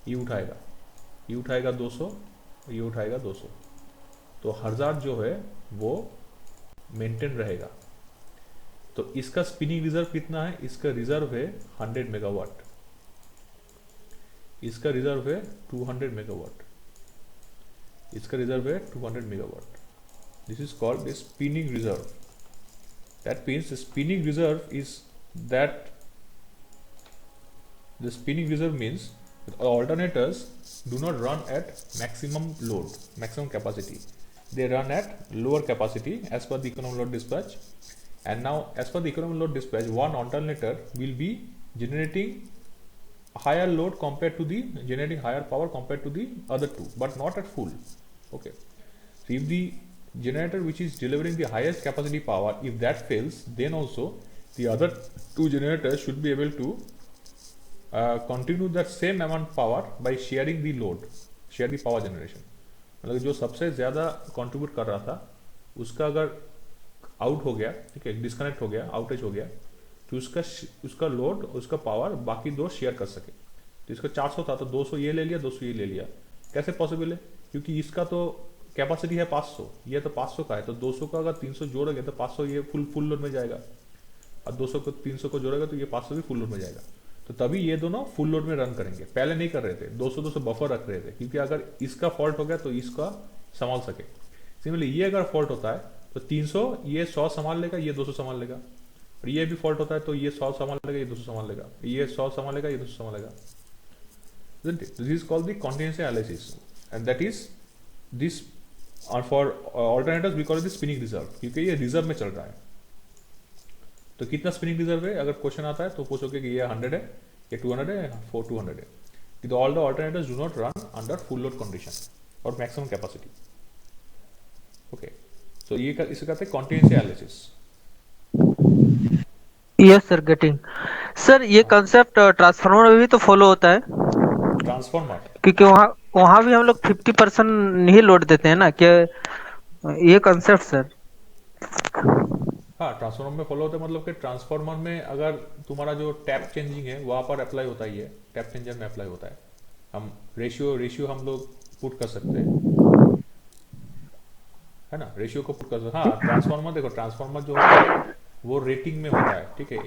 ये उठाएगा, ये उठाएगा 200, ये उठाएगा 200, तो 1000 जो है वो मेंटेन रहेगा. तो इसका स्पिनिंग रिजर्व कितना है, इसका रिजर्व है 100 मेगावाट, इसका रिजर्व है 200 मेगावाट, इसका रिजर्व है 200 megawatt. This is called the spinning reserve. That means the spinning reserve is that the spinning reserve means that alternators do not run at maximum load, maximum capacity. They run at lower capacity as per the economic load dispatch. And now, as per the economic load dispatch, one alternator will be generating higher load compared to the generating higher power compared to the other two, but not at full. Okay. So if the generator which is delivering the highest capacity power, if that fails, then also the other two generators should be able to continue that same amount power by sharing the load, share the power generation. मतलब जो सबसे ज़्यादा contribute कर रहा था उसका अगर out हो गया, ठीक है, डिस्कनेक्ट हो गया, आउटेज हो गया, तो उसका लोड, उसका पावर बाकी दो शेयर कर सके. तो इसका 400 था तो 200 ये ले लिया, 200 ये ले लिया. कैसे पॉसिबल है, क्योंकि इसका तो कैपेसिटी है 500, ये तो 500 का है, तो 200 का अगर 300 जोड़ोगे तो 500 ये फुल लोड में जाएगा, और 200 को 300 को जोड़ेगा तो ये 500 भी फुल लोड में जाएगा. तो तभी ये दोनों फुल लोड में रन करेंगे. पहले नहीं कर रहे थे, 200 बफर रख रहे थे, क्योंकि अगर इसका फॉल्ट हो गया तो इसका संभाल सके. सिमिलरली ये अगर फॉल्ट होता है तो 300 ये 100 संभाल लेगा, ये 200 संभाल लेगा. और ये भी फॉल्ट होता है तो ये 100 संभालेगा, ये 200 संभालेगा, ये 100 संभालेगा, ये 200 संभालेगा, isn't it? This is called the contingency analysis, and that is this for alternators we call it the spinning reserve, क्योंकि ये रिजर्व में चल रहा है। तो कितना स्पिनिंग रिजर्व है, अगर क्वेश्चन आता है तो पूछोगे कि ये 100 है, ये 200 है, 200 है। तो all the alternators do not run under full load condition और maximum capacity। ओके, सो ये इसे कहते हैं contingency analysis। Yes sir, getting. Sir ये कंसेप्ट ट्रांसफार्मर में भी तो फॉलो होता है, ट्रांसफॉर्मर, क्योंकि वहाँ वहाँ भी हम लोग 50% ही लोड देते हैं ना, क्या ये कंसेप्ट सर? हाँ ट्रांसफार्मर में फॉलो होता है, मतलब कि ट्रांसफार्मर में अगर तुम्हारा जो टैप चेंजिंग है वहाँ पर अप्लाई होता ही है, टैप चेंजर में अप्लाई होता है। हम रेशियो हम लोग पुट कर सकते हैं, है ना, रेशियो को पुट कर सकते हैं। हाँ ट्रांसफार्मर देखो, ट्रांसफार्मर जो होता है वो रेटिंग में होता है, ठीक है,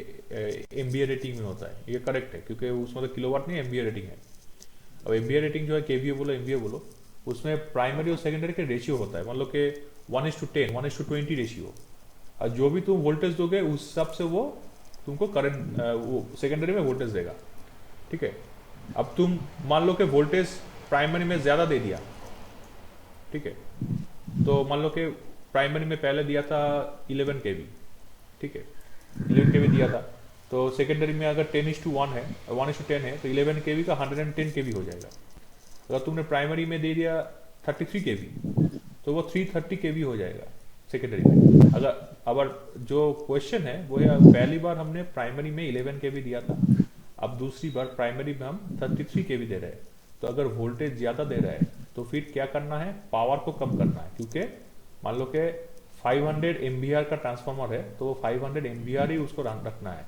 एमबीए रेटिंग में होता है, ये करेक्ट है, क्योंकि उसमें तो किलोवाट नहीं, एमबीए रेटिंग है। अब एमबीए रेटिंग जो है, केवीए बोलो एमबीए बोलो, उसमें प्राइमरी और सेकेंडरी के रेशियो होता है, मतलब कि 1:10 1:20 रेशियो। और जो भी तुम वोल्टेज दोगे उस हिसाब से वो तुमको करंट वो सेकेंडरी में वोल्टेज देगा, ठीक है। अब तुम मान लो कि वोल्टेज प्राइमरी में ज़्यादा दे दिया, ठीक है, तो मान लो कि प्राइमरी में पहले दिया था 11 केवी, ठीक है, 11 केवी दिया था, तो सेकेंडरी में अगर 10:1 है, 1:10 है, तो 11 केवी का 110 केवी हो जाएगा। अगर तुमने प्राइमरी में दे दिया 33 केवी, तो वो 330 केवी हो जाएगा सेकेंडरी में। अगर जो क्वेश्चन है वो है, पहली बार हमने प्राइमरी में 11 केवी दिया था, अब दूसरी बार प्राइमरी में हम 33 केवी दे रहे हैं, तो अगर वोल्टेज ज्यादा दे रहा है तो फिर क्या करना है, पावर को कम करना है, क्योंकि मान लो कि 500 एमवीआर का ट्रांसफार्मर है तो वो 500 एमवीआर ही उसको रखना है,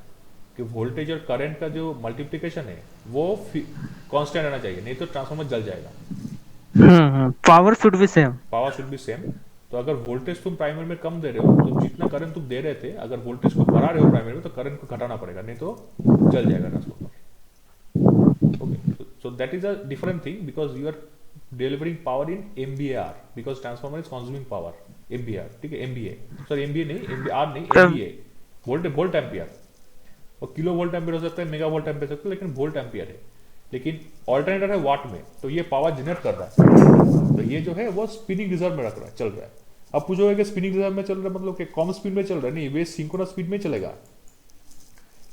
कि वोल्टेज और करंट का जो मल्टीप्लिकेशन है वो कांस्टेंट रहना चाहिए, नहीं तो ट्रांसफार्मर जल जाएगा। Power should be same. Power should be same. तो अगर वोल्टेज तुम प्राइमरी में कम दे रहे हो तो जितना करंट तुम दे रहे थे, अगर वोल्टेज को बढ़ा रहे हो प्राइमरी में, तो करंट को घटाना पड़ेगा, नहीं तो जल जाएगा transformer. Okay, so that is a different thing, because you are delivering power in MBR, because transformer is consuming power MBR, ठीक है, एमबीए, सॉरी एमबीए नहीं, एमबीआर नहीं, एमबीए, वोल्ट एम्पियर। और किलो वोल्ट एम्पियर हो सकता है, mega volt ampere हो सकता है, लेकिन वोल्ट एम्पियर है। लेकिन ऑल्टरनेटर है वाट में, तो ये पावर जनरेट कर रहा है, तो ये जो है वो स्पिनिंग रिजर्व में रख रहा है, चल रहा है। अब पूछोगे कि स्पिनिंग रिजर्व में चल रहा है मतलब कि कम स्पीड में चल रहा है, नहीं, वे सिंक्रोनस स्पीड में चलेगा,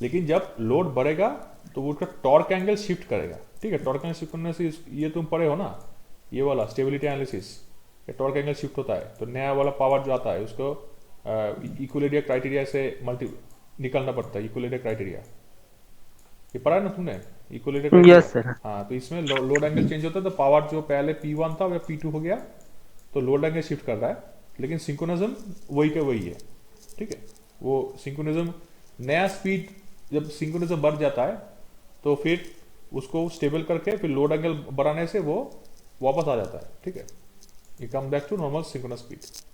लेकिन जब लोड बढ़ेगा तो वो उसका टॉर्क एंगल शिफ्ट करेगा, ठीक है। टॉर्क एंगल शिफ्ट करने से ये तुम पढ़े हो ना, ये वाला stability analysis, torque angle shift होता है, तो नया वाला पावर जो आता है उसको इक्विलिब्रियम क्राइटेरिया से निकलना पड़ता है, इक्विलिब्रियम क्राइटेरिया, ये पढ़ा है ना तुमने, इक्विलिब्रियम। Yes sir. हाँ, तो इसमें लोड एंगल चेंज होता है, तो पावर जो पहले P1 था वो P2 हो गया, तो लोड एंगल शिफ्ट कर रहा है, लेकिन सिंक्रोनिज्म वही के वही है, ठीक है। वो सिंक्रोनिज्म नया स्पीड, जब सिंक्रोनिज्म बढ़ जाता है तो फिर उसको स्टेबल करके फिर लोड एंगल बढ़ाने से वो वापस आ जाता है, ठीक है, ये come back to normal synchronous speed.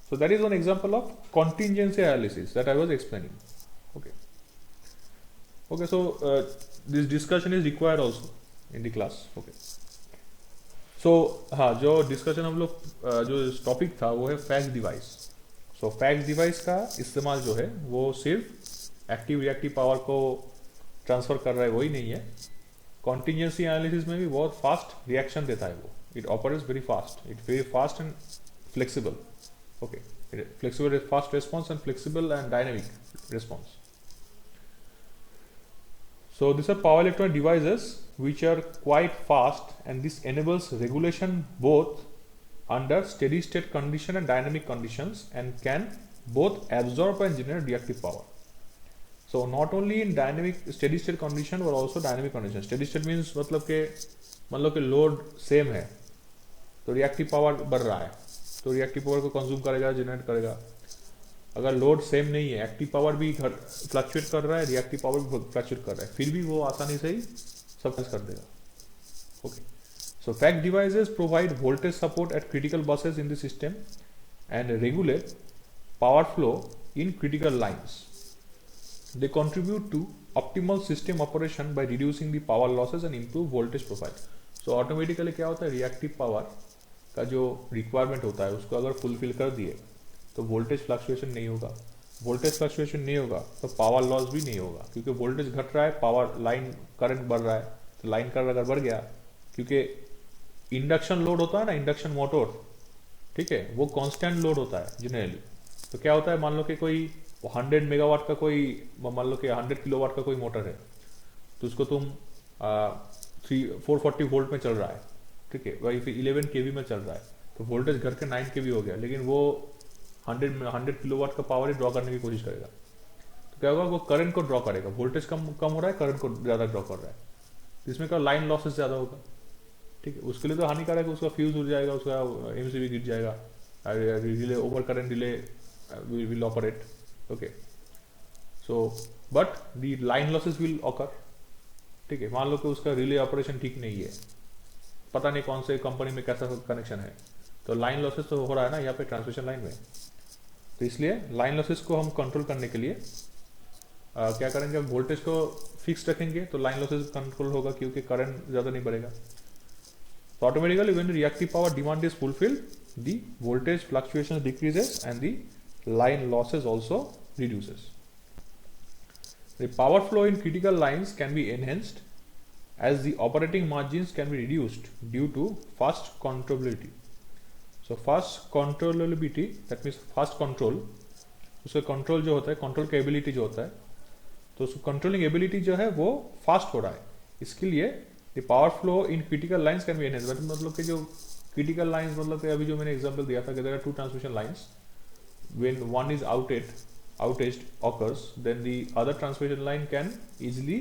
So that is one example of contingency analysis that I was explaining. Okay. Okay. So this discussion is required also in the class. Okay. So हाँ, जो discussion हम लोग जो topic था वो है fax device. सो fax device का इस्तेमाल जो है वो सिर्फ एक्टिव रिएक्टिव पावर को ट्रांसफर कर रहा है, वही नहीं है, कॉन्टिजेंसी एनालिसिस में भी बहुत फास्ट रिएक्शन देता है वो, it operates very fast, it very fast and flexible. Okay, flexible, fast response and flexible and dynamic response. So these are power electronic devices which are quite fast, and this enables regulation both under steady state condition and dynamic conditions, and can both absorb and generate reactive power. So not only in dynamic steady state condition but also dynamic condition. Steady state means मतलब के मान लो कि load same है तो reactive power बढ़ रहा है, तो रिएक्टिव पावर को कंज्यूम करेगा, जनरेट करेगा। अगर लोड सेम नहीं है, एक्टिव पावर भी फ्लक्चुएट कर रहा है, रिएक्टिव पावर भी फ्लक्चुएट कर रहा है, फिर भी वो आसानी से ही सब कर देगा। Okay, so FACTS devices provide voltage support at critical buses in the system and regulate power flow in critical lines. They contribute to optimal system operation by reducing the power losses and improve voltage profile. So automatically क्या होता है, reactive power का जो requirement होता है उसको अगर fulfil कर दिए तो वोल्टेज फ्लक्चुएशन नहीं होगा, वोल्टेज फ्लक्चुएशन नहीं होगा तो पावर लॉस भी नहीं होगा, क्योंकि वोल्टेज घट रहा है, पावर लाइन करंट बढ़ रहा है, तो लाइन करंट अगर बढ़ गया, क्योंकि इंडक्शन लोड होता है ना, इंडक्शन मोटर, ठीक है, वो कांस्टेंट लोड होता है जनरली। तो क्या होता है, मान लो कि कोई 100 मेगावाट का कोई, मान लो कि 100 किलोवाट का कोई मोटर है, तो उसको तुम 440 वोल्ट में चल रहा है, ठीक है, वही फिर 11 केवी में चल रहा है, तो वोल्टेज घर के 9 केवी हो गया, लेकिन वो 100 किलोवाट का पावर ही ड्रॉ करने की कोशिश करेगा। तो क्या होगा, वो करंट को ड्रॉ करेगा, वोल्टेज कम कम हो रहा है, करंट को ज़्यादा ड्रॉ कर रहा है, तो इसमें क्या लाइन लॉसेस ज़्यादा होगा, ठीक है। उसके लिए तो हानिकारक है, उसका फ्यूज उड़ जाएगा, उसका एमसीबी गिर जाएगा, relay over current relay will operate, okay, so but the line losses will occur, ठीक है। मान लो कि उसका रिले ऑपरेशन ठीक नहीं है, पता नहीं कौन से कंपनी में कैसा कनेक्शन है, तो लाइन लॉसेस तो हो रहा है ना यहाँ पे ट्रांसमिशन लाइन में। तो इसलिए लाइन लॉसेस को हम कंट्रोल करने के लिए क्या करेंगे, हम वोल्टेज को फिक्स रखेंगे तो लाइन लॉसेस कंट्रोल होगा, क्योंकि करंट ज़्यादा नहीं बढ़ेगा। So automatically when the reactive power demand is fulfilled, the voltage fluctuations decreases and the line losses also reduces. The power flow in critical lines can be enhanced as the operating margins can be reduced due to fast controllability. So fast controllability, that means fast control, उसका control जो होता है, control का ability जो होता है, तो उसको कंट्रोलिंग एबिलिटी जो है वो फास्ट हो रहा है। इसके लिए the power flow in critical lines can be enhanced, मतलब कि जो क्रिटिकल लाइंस, मतलब कि अभी जो मैंने एग्जांपल दिया था कि there are 2 transmission lines, when one is outage occurs, then the other transmission line can easily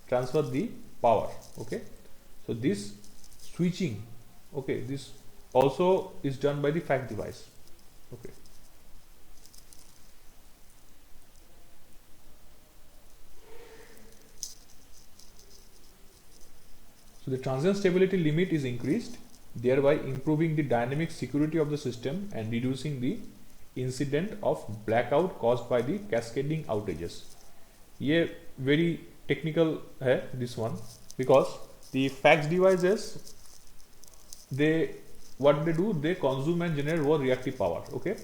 transfer the power, okay. So this switching, okay, this also is done by the fact device, okay. So the transient stability limit is increased, thereby improving the dynamic security of the system and reducing the incident of blackout caused by the cascading outages. ये very technical है this one, because the fax devices, they what they do, they consume and generate वो reactive power, okay.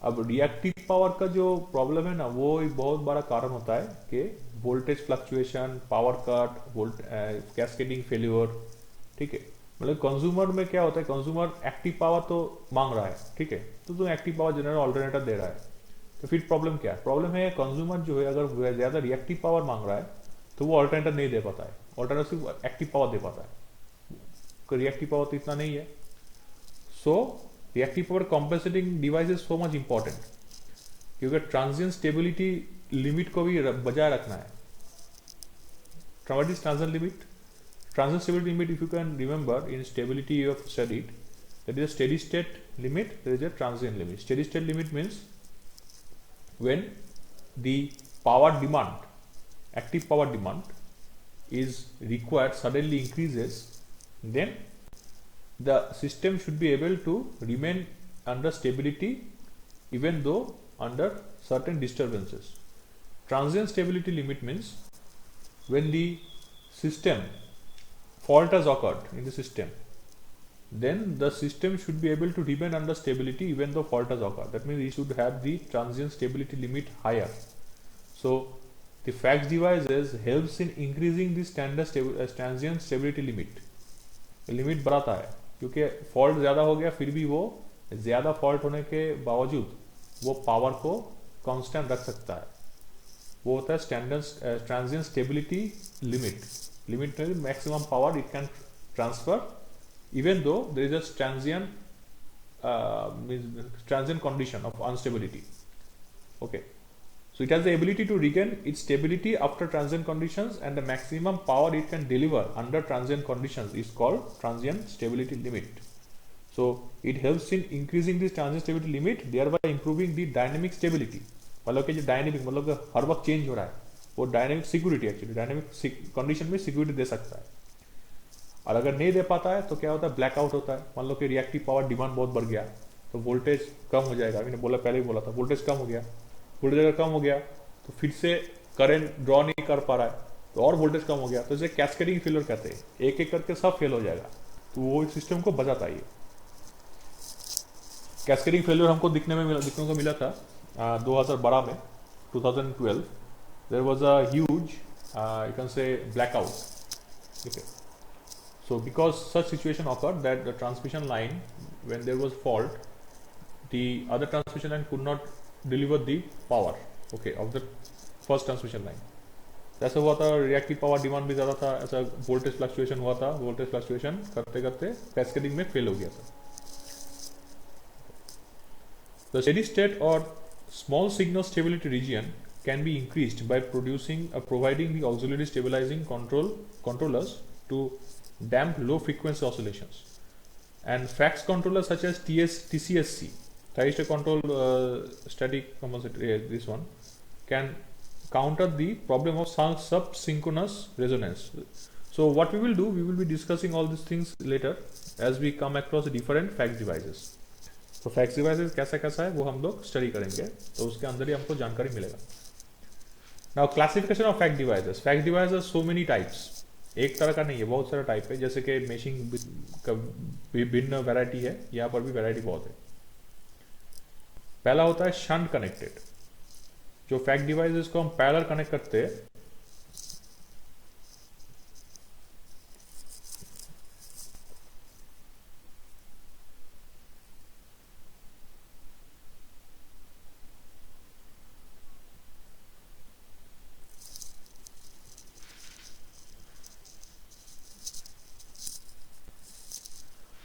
अब reactive power का जो problem है ना, वो एक बहुत बड़ा कारण होता है कि voltage fluctuation, power cut, cascading failure, ठीक है। मतलब कंज्यूमर में क्या होता है, कंज्यूमर एक्टिव पावर तो मांग रहा है, ठीक है, तो तुम एक्टिव पावर जनरेट ऑल्टरनेटर दे रहा है, तो फिर प्रॉब्लम क्या है, प्रॉब्लम है कंज्यूमर जो है अगर ज़्यादा रिएक्टिव पावर मांग रहा है तो वो ऑल्टरनेटर नहीं दे पाता है, ऑल्टरनेटर सिर्फ एक्टिव पावर दे पाता है, रिएक्टिव पावर तो इतना नहीं है। So reactive power compensating device is so much important, क्योंकि ट्रांजिएंट स्टेबिलिटी लिमिट को भी बजाय रखना है। What is transient limit? Transient stability limit, if you can remember, in stability you have studied, that is a steady state limit, there is a transient limit. Steady state limit means when the power demand, active power demand is required, suddenly increases, then the system should be able to remain under stability even though under certain disturbances. Transient stability limit means when the system fault has occurred in the system, then the system should be able to remain under stability even though fault has occurred. That means it should have the transient stability limit higher. So the fax devices helps in increasing the transient stability limit. Limit बढ़ाता है, क्योंकि fault ज़्यादा हो गया फिर भी वो ज़्यादा फॉल्ट होने के बावजूद वो पावर को कांस्टेंट रख सकता है, वो होता है standard transient stability limit. Limit में maximum power it can transfer even though there is a transient condition of instability, okay. So it has the ability to regain its stability after transient conditions, and the maximum power it can deliver under transient conditions is called transient stability limit. So it helps in increasing this transient stability limit, thereby improving the dynamic stability. मतलब कि जो dynamic, मतलब कि हर वक्त change हो रहा है, वो dynamic security, actually dynamic condition में सिक्योरिटी दे सकता है। और अगर नहीं दे पाता है तो क्या होता है, ब्लैकआउट होता है। मान लो कि रिएक्टिव पावर डिमांड बहुत बढ़ गया तो वोल्टेज कम हो जाएगा, मैंने बोला पहले ही बोला था, वोल्टेज कम हो गया, वोल्टेज अगर कम हो गया तो फिर से करंट ड्रॉ नहीं कर पा रहा है तो और वोल्टेज कम हो गया, तो इसे कैस्केडिंग फेलियर कहते हैं, एक एक करके सब फेल हो जाएगा, तो वो सिस्टम को बचाता है। कैस्केडिंग फेलियर हमको दिखने को मिला था 2012 में, 2012, there was a huge, you can say, blackout. Okay. So because such situation occurred that the transmission line, when there was fault, the other transmission line could not deliver the power, okay, of the first transmission line. ऐसा हुआ था, reactive power demand भी ज़्यादा था, ऐसा voltage fluctuation हुआ था, voltage fluctuation करते करते कैस्केडिंग में फेल हो गया था. The steady state or small signal stability region can be increased by providing the auxiliary stabilizing controllers to damp low frequency oscillations. And FACS controllers such as TCSC, thyristor control static compensator, this one can counter the problem of subsynchronous resonance. So what we will do, we will be discussing all these things later as we come across different FACS devices. तो FACS devices कैसा कैसा है वो हम लोग study करेंगे, तो उसके अंदर ही हमको जानकारी मिलेगा. Now classification of FACS devices. FACS devices so many types. एक तरह का नहीं है, बहुत सारा टाइप है. जैसे कि मेशिंग का विभिन्न वैरायटी है, यहाँ पर भी वैरायटी बहुत है. पहला होता है शंट कनेक्टेड. जो FACS डिवाइसेस को हम पैरेलल कनेक्ट करते हैं,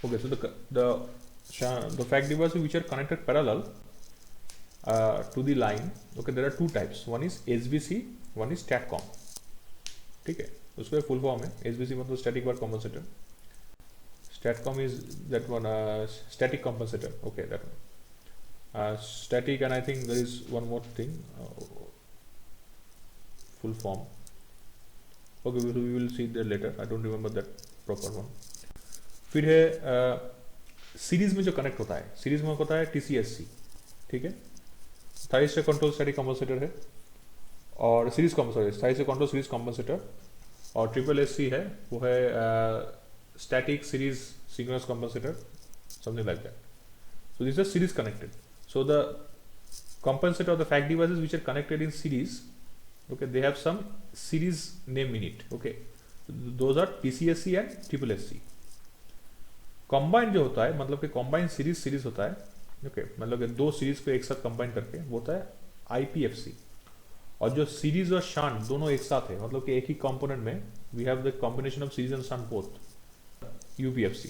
okay, so the FACS devices which are connected parallel to the line, okay, there are two types. One is SVC, one is STATCOM. ठीक है, उसका फुल फॉर्म है. SVC मतलब static VAR compensator. STATCOM is that one, static compensator. Okay, that one. Static, and I think there is one more thing, full form. Okay, we will see that later. I don't remember that proper one. फिर है series में जो connect होता है, series में होता है TCSC. ठीक है, थायरिस्टर कंट्रोल स्टैटिक कंपनसेटर है, और series compensator, thyristor control series compensator. और SSC है, वो है static series synchronous compensator, something like that. So these are series connected. So the compensator of the FACS devices which are connected in series, okay, they have some series name in it. Okay, those are TCSC and SSC. Combine जो होता है, मतलब कि combine series होता है, okay, मतलब कि दो सीरीज को एक साथ कंबाइन करके वो होता है IPFC. और जो सीरीज और शंट दोनों एक साथ है, मतलब कि एक ही कंपोनेंट में we have the combination of series and shunt both, UPFC.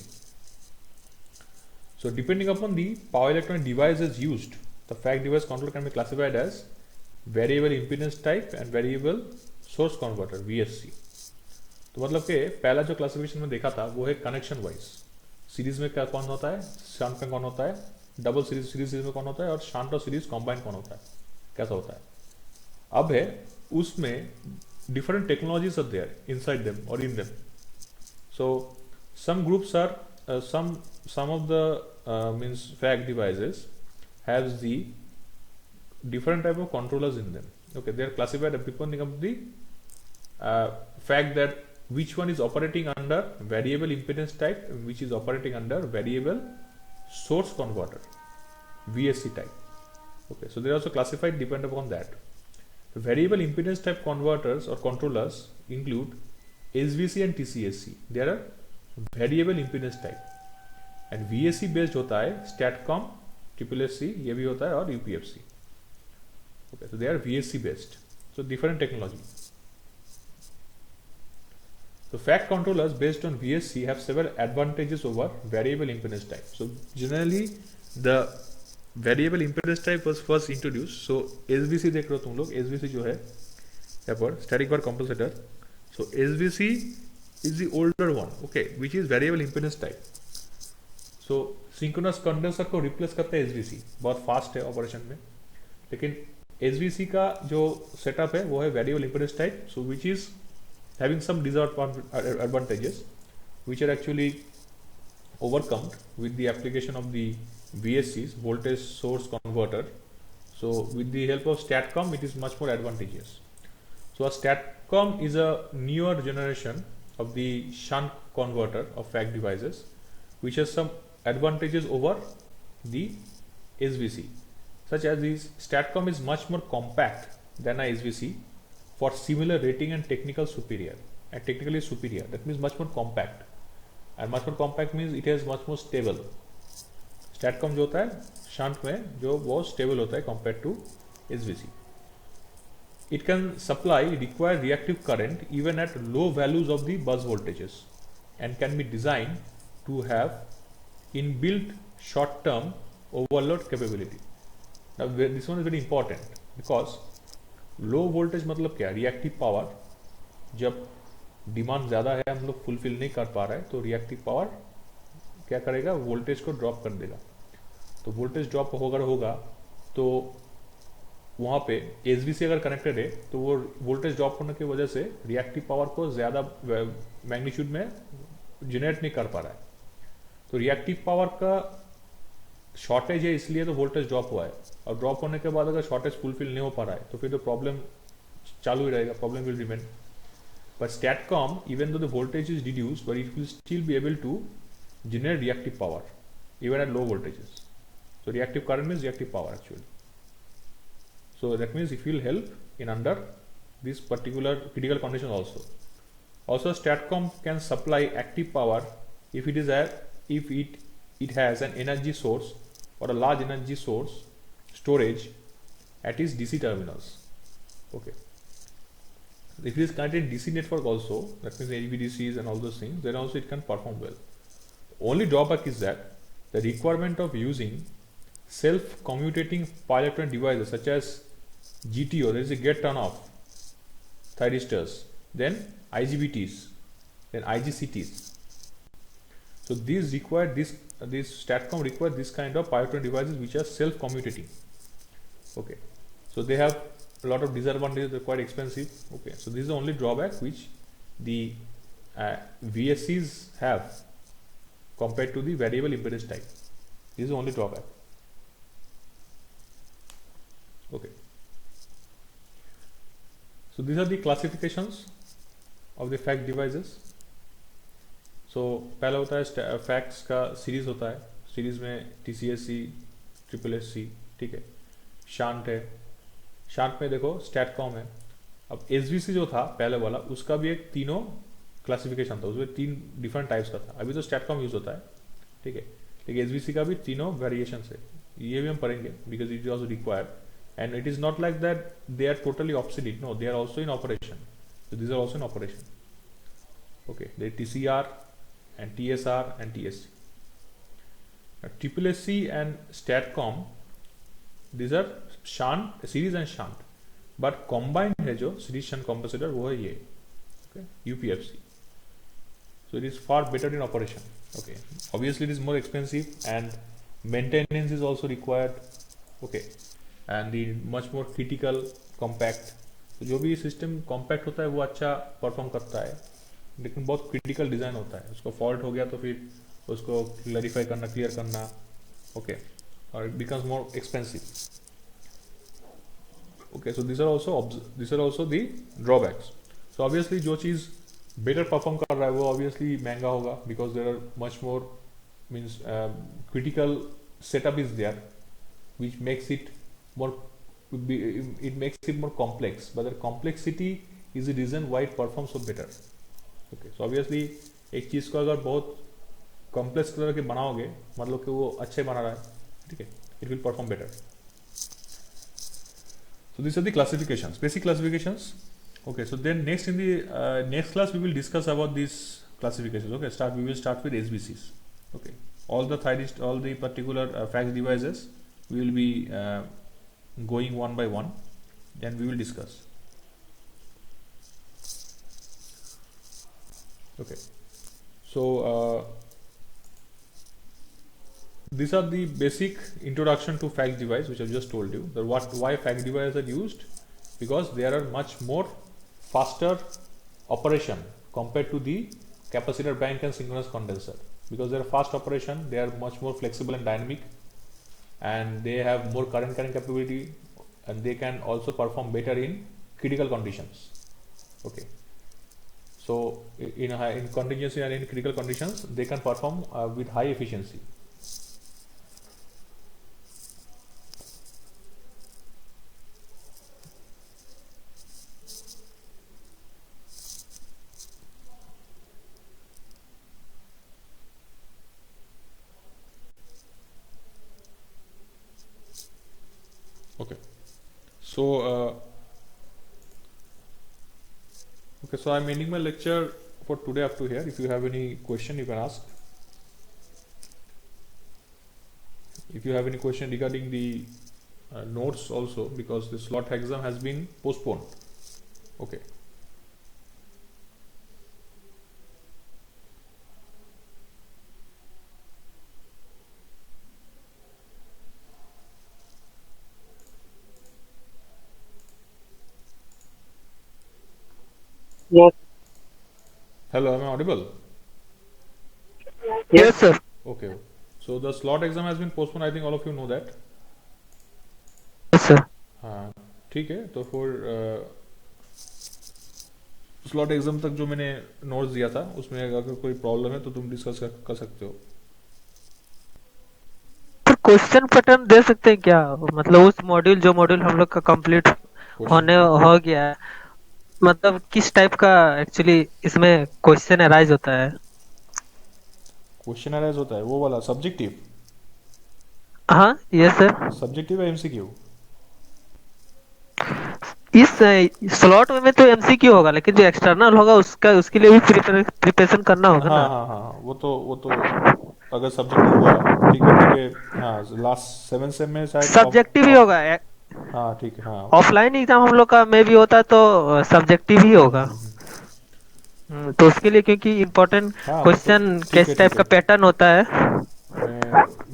So depending upon the power electronic devices used, the FACS device controller can be classified as variable impedance type and variable source converter, VSC. तो मतलब कि पहला जो classification में देखा था वो है कनेक्शन वाइज. सीरीज में क्या कौन होता है, शंट में कौन होता है, डबल सीरीज में कौन होता है, और शंट और सीरीज कॉम्बाइन कौन होता है, कैसा होता है. अब है उसमें different technologies are there inside them or in them. So some groups are some of the means FACS devices has the different type of controllers in them. Okay, they are classified depending on the fact that which one is operating under variable impedance type and which is operating under variable source converter, VSC type. Okay, so they are also classified depending upon that. The variable impedance type converters or controllers include SVC and TCSC. They are variable impedance type. And VSC based होता है STATCOM, SSC ये भी होता है, और UPFC. Okay, so they are VSC based. So different technology. So FACS controllers based on VSC have several advantages over variable impedance type. So generally the variable impedance type was first introduced. So SVC देख रहे हो तुम लोग, SVC जो है यहाँ पर static war compensator. So SVC is the older one, okay, which is variable impedance type. So synchronous condenser को replace करता है SVC, बहुत fast है ऑपरेशन में. लेकिन SVC का जो सेटअप है वो है variable impedance type, so which is having some disadvantages which are actually overcome with the application of the VSCs, voltage source converter. So with the help of STATCOM it is much more advantageous. So a STATCOM is a newer generation of the shunt converter of FACS devices, which has some advantages over the SVC, such as this STATCOM is much more compact than a SVC for similar rating and technically superior. That means much more compact, and much more compact means it is much more stable. STATCOM जो होता है shunt में जो वो stable होता है compared to SVC. It can supply required reactive current even at low values of the bus voltages and can be designed to have inbuilt short-term overload capability. Now this one is very important because low voltage मतलब क्या? Reactive power जब demand ज़्यादा है, हम लोग fulfil नहीं कर पा रहे हैं, तो रिएक्टिव पावर क्या करेगा? वोल्टेज को ड्रॉप कर देगा. तो वोल्टेज ड्रॉप होगा तो वहाँ पे एसवीसी अगर कनेक्टेड है तो वो वोल्टेज ड्रॉप होने की वजह से रिएक्टिव पावर को ज़्यादा मैग्नीट्यूड में जनरेट नहीं कर पा रहा है. तो रिएक्टिव पावर का शॉर्टेज है, इसलिए तो वोल्टेज ड्रॉप हुआ है. और ड्रॉप होने के बाद अगर शॉर्टेज फुलफिल नहीं हो पा रहा है तो फिर तो प्रॉब्लम चालू ही रहेगा, problem will remain. But STATCOM, even though the voltage is reduced, but it will still be able to generate reactive power even at low voltages. So reactive current means reactive power actually. So that means it will help in under this particular critical condition also. Also STATCOM can supply active power if it has an energy source or a large energy source storage at its DC terminals. Okay. If it is connected in DC network also, that means HVDCs and all those things, then also it can perform well. The only drawback is that the requirement of using self-commutating power electronic devices such as GTO, there is a get turn off thyristors, then IGBTs, then IGCTs. So these require this STATCOM require this kind of power electronic devices which are self-commutating. Okay, so they have a lot of disadvantages, they're quite expensive. Okay, so this is the only drawback which the VSCs have compared to the variable impedance type. This is the only drawback. Okay, so these are the classifications of the FACT devices. So पहला होता है FACTS का series होता है, series में TCSC, SSSC, ठीक है. Shan't है, शांट में देखो STATCOM है. अब SVC जो था पहले वाला, उसका भी एक तीनों क्लासिफिकेशन था, उसमें 3 डिफरेंट टाइप्स का था. अभी तो STATCOM यूज होता है, ठीक है, लेकिन SVC का भी तीनों वेरिएशन है. ये भी हम पढ़ेंगे because it is also required and it is not like that they are totally obsolete. No, they are also in operation. So these are also in operation. Okay, the TCR and TSR and TSC. Now, SSSC and STATCOM, these are shunt, series and shunt, but combined है जो series shunt capacitor वो है ये, okay, UPFC. So it is far better in operation. Okay, obviously it is more expensive and maintenance is also required. Okay, and the much more critical, compact. तो जो भी system compact होता है वो अच्छा परफॉर्म करता है, लेकिन बहुत क्रिटिकल डिज़ाइन होता है. उसको फॉल्ट हो गया तो फिर उसको क्लैरिफाई करना, क्लियर करना, ओके, और it becomes more expensive. Okay, so this are also the drawbacks. So obviously जो चीज़ बेटर परफॉर्म कर रहा है वो ऑब्वियसली महंगा होगा because there are much more means critical setup is there which makes it more it makes it more complex, but the complexity is the reason why it performs so better. Okay, so obviously एक चीज को अगर बहुत complex तरह के बनाओगे, मतलब कि वो अच्छे बना रहा है, ठीक है, it will perform better. So these are the classifications, basic classifications. Okay, so then next in the next class we will discuss about these classifications. Okay, we will start with SBCs. Okay, all the particular FACS devices we will be going one by one, then we will discuss. Okay, so these are the basic introduction to FACS device which I just told you. That why FACS devices are used, because they are much more faster operation compared to the capacitor bank and synchronous condenser. Because they are fast operation, they are much more flexible and dynamic, and they have more current carrying capability, and they can also perform better in critical conditions. Okay, so in contingency and in critical conditions they can perform with high efficiency. Okay. So, so I'm ending my lecture for today up to here. If you have any question, you can ask. If you have any question regarding the notes also, because the slot exam has been postponed. Okay. Yes, Hello, am I audible? Yes, sir. Okay. So the slot exam has been postponed. I think all of you know that. Yes, sir. हाँ ठीक है तो फिर slot exam तक जो मैंने notes दिया था उसमें अगर कोई प्रॉब्लम है तो तुम डिस्कस कर सकते हो। सर क्वेश्चन पैटर्न दे सकते हैं क्या, मतलब उस मॉड्यूल जो मॉड्यूल हम लोग का कंप्लीट क्वेश्चन होने हो गया है, मतलब किस टाइप का एक्चुअली इसमें क्वेश्चन अराइज होता है। क्वेश्चन अराइज होता है वो वाला सब्जेक्टिव हाँ यस सर। सब्जेक्टिव है एमसीक्यू। इस स्लॉट में तो एमसीक्यू होगा, लेकिन जो एक्सटर्नल होगा उसका उसके लिए भी प्रिपरेशन करना होगा हाँ ना। हाँ हाँ वो तो अगर सब्जेक्टिव हुआ ठीक है क्योंकि हाँ लास्ट 7 सेम में शायद सब्जेक्टिव ही होगा। हाँ ठीक है हाँ ऑफलाइन एग्जाम हम लोग का में भी होता तो सब्जेक्टिव ही होगा। तो उसके लिए क्योंकि इम्पोर्टेंट हाँ वो तो क्वेश्चन ठीक है किस टाइप का पैटर्न होता है।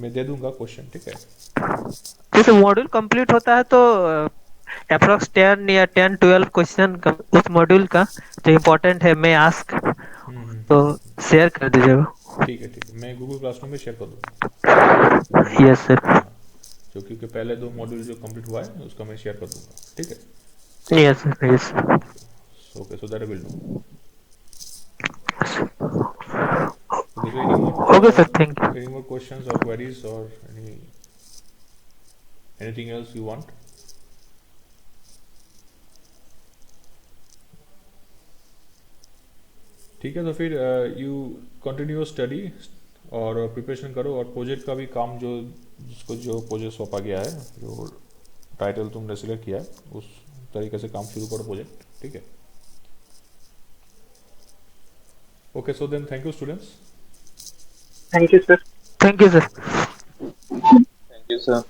मैं दे दूंगा क्वेश्चन ठीक है। जैसे मॉड्यूल कंप्लीट होता है तो अप्रोक्स 10 या 10-12 क्वेश्चन उस मॉड्यूल का जो इम्पोर्टेंट है मैं आस्क तो शेयर कर दीजिएगा। ठीक है मैं गूगल क्लासरूम में शेयर कर दूंगा। Yes sir. हाँ जो क्योंकि पहले 2 मॉड्यूल जो कंप्लीट हुआ है उसका मैं शेयर कर दूंगा ठीक है। Yes sir yes. Okay so that I will do. Okay, so okay sir thank you. any more questions or queries or anything else you want? ठीक है तो फिर यू कंटिन्यू स्टडी और प्रिपरेशन करो और प्रोजेक्ट का भी काम जो जिसको जो प्रोजेक्ट सौंपा गया है जो टाइटल तुमने सिलेक्ट किया है उस तरीके से काम शुरू करो प्रोजेक्ट ठीक है। Okay so then thank you students. thank you, sir. Thank you sir. Thank you, sir.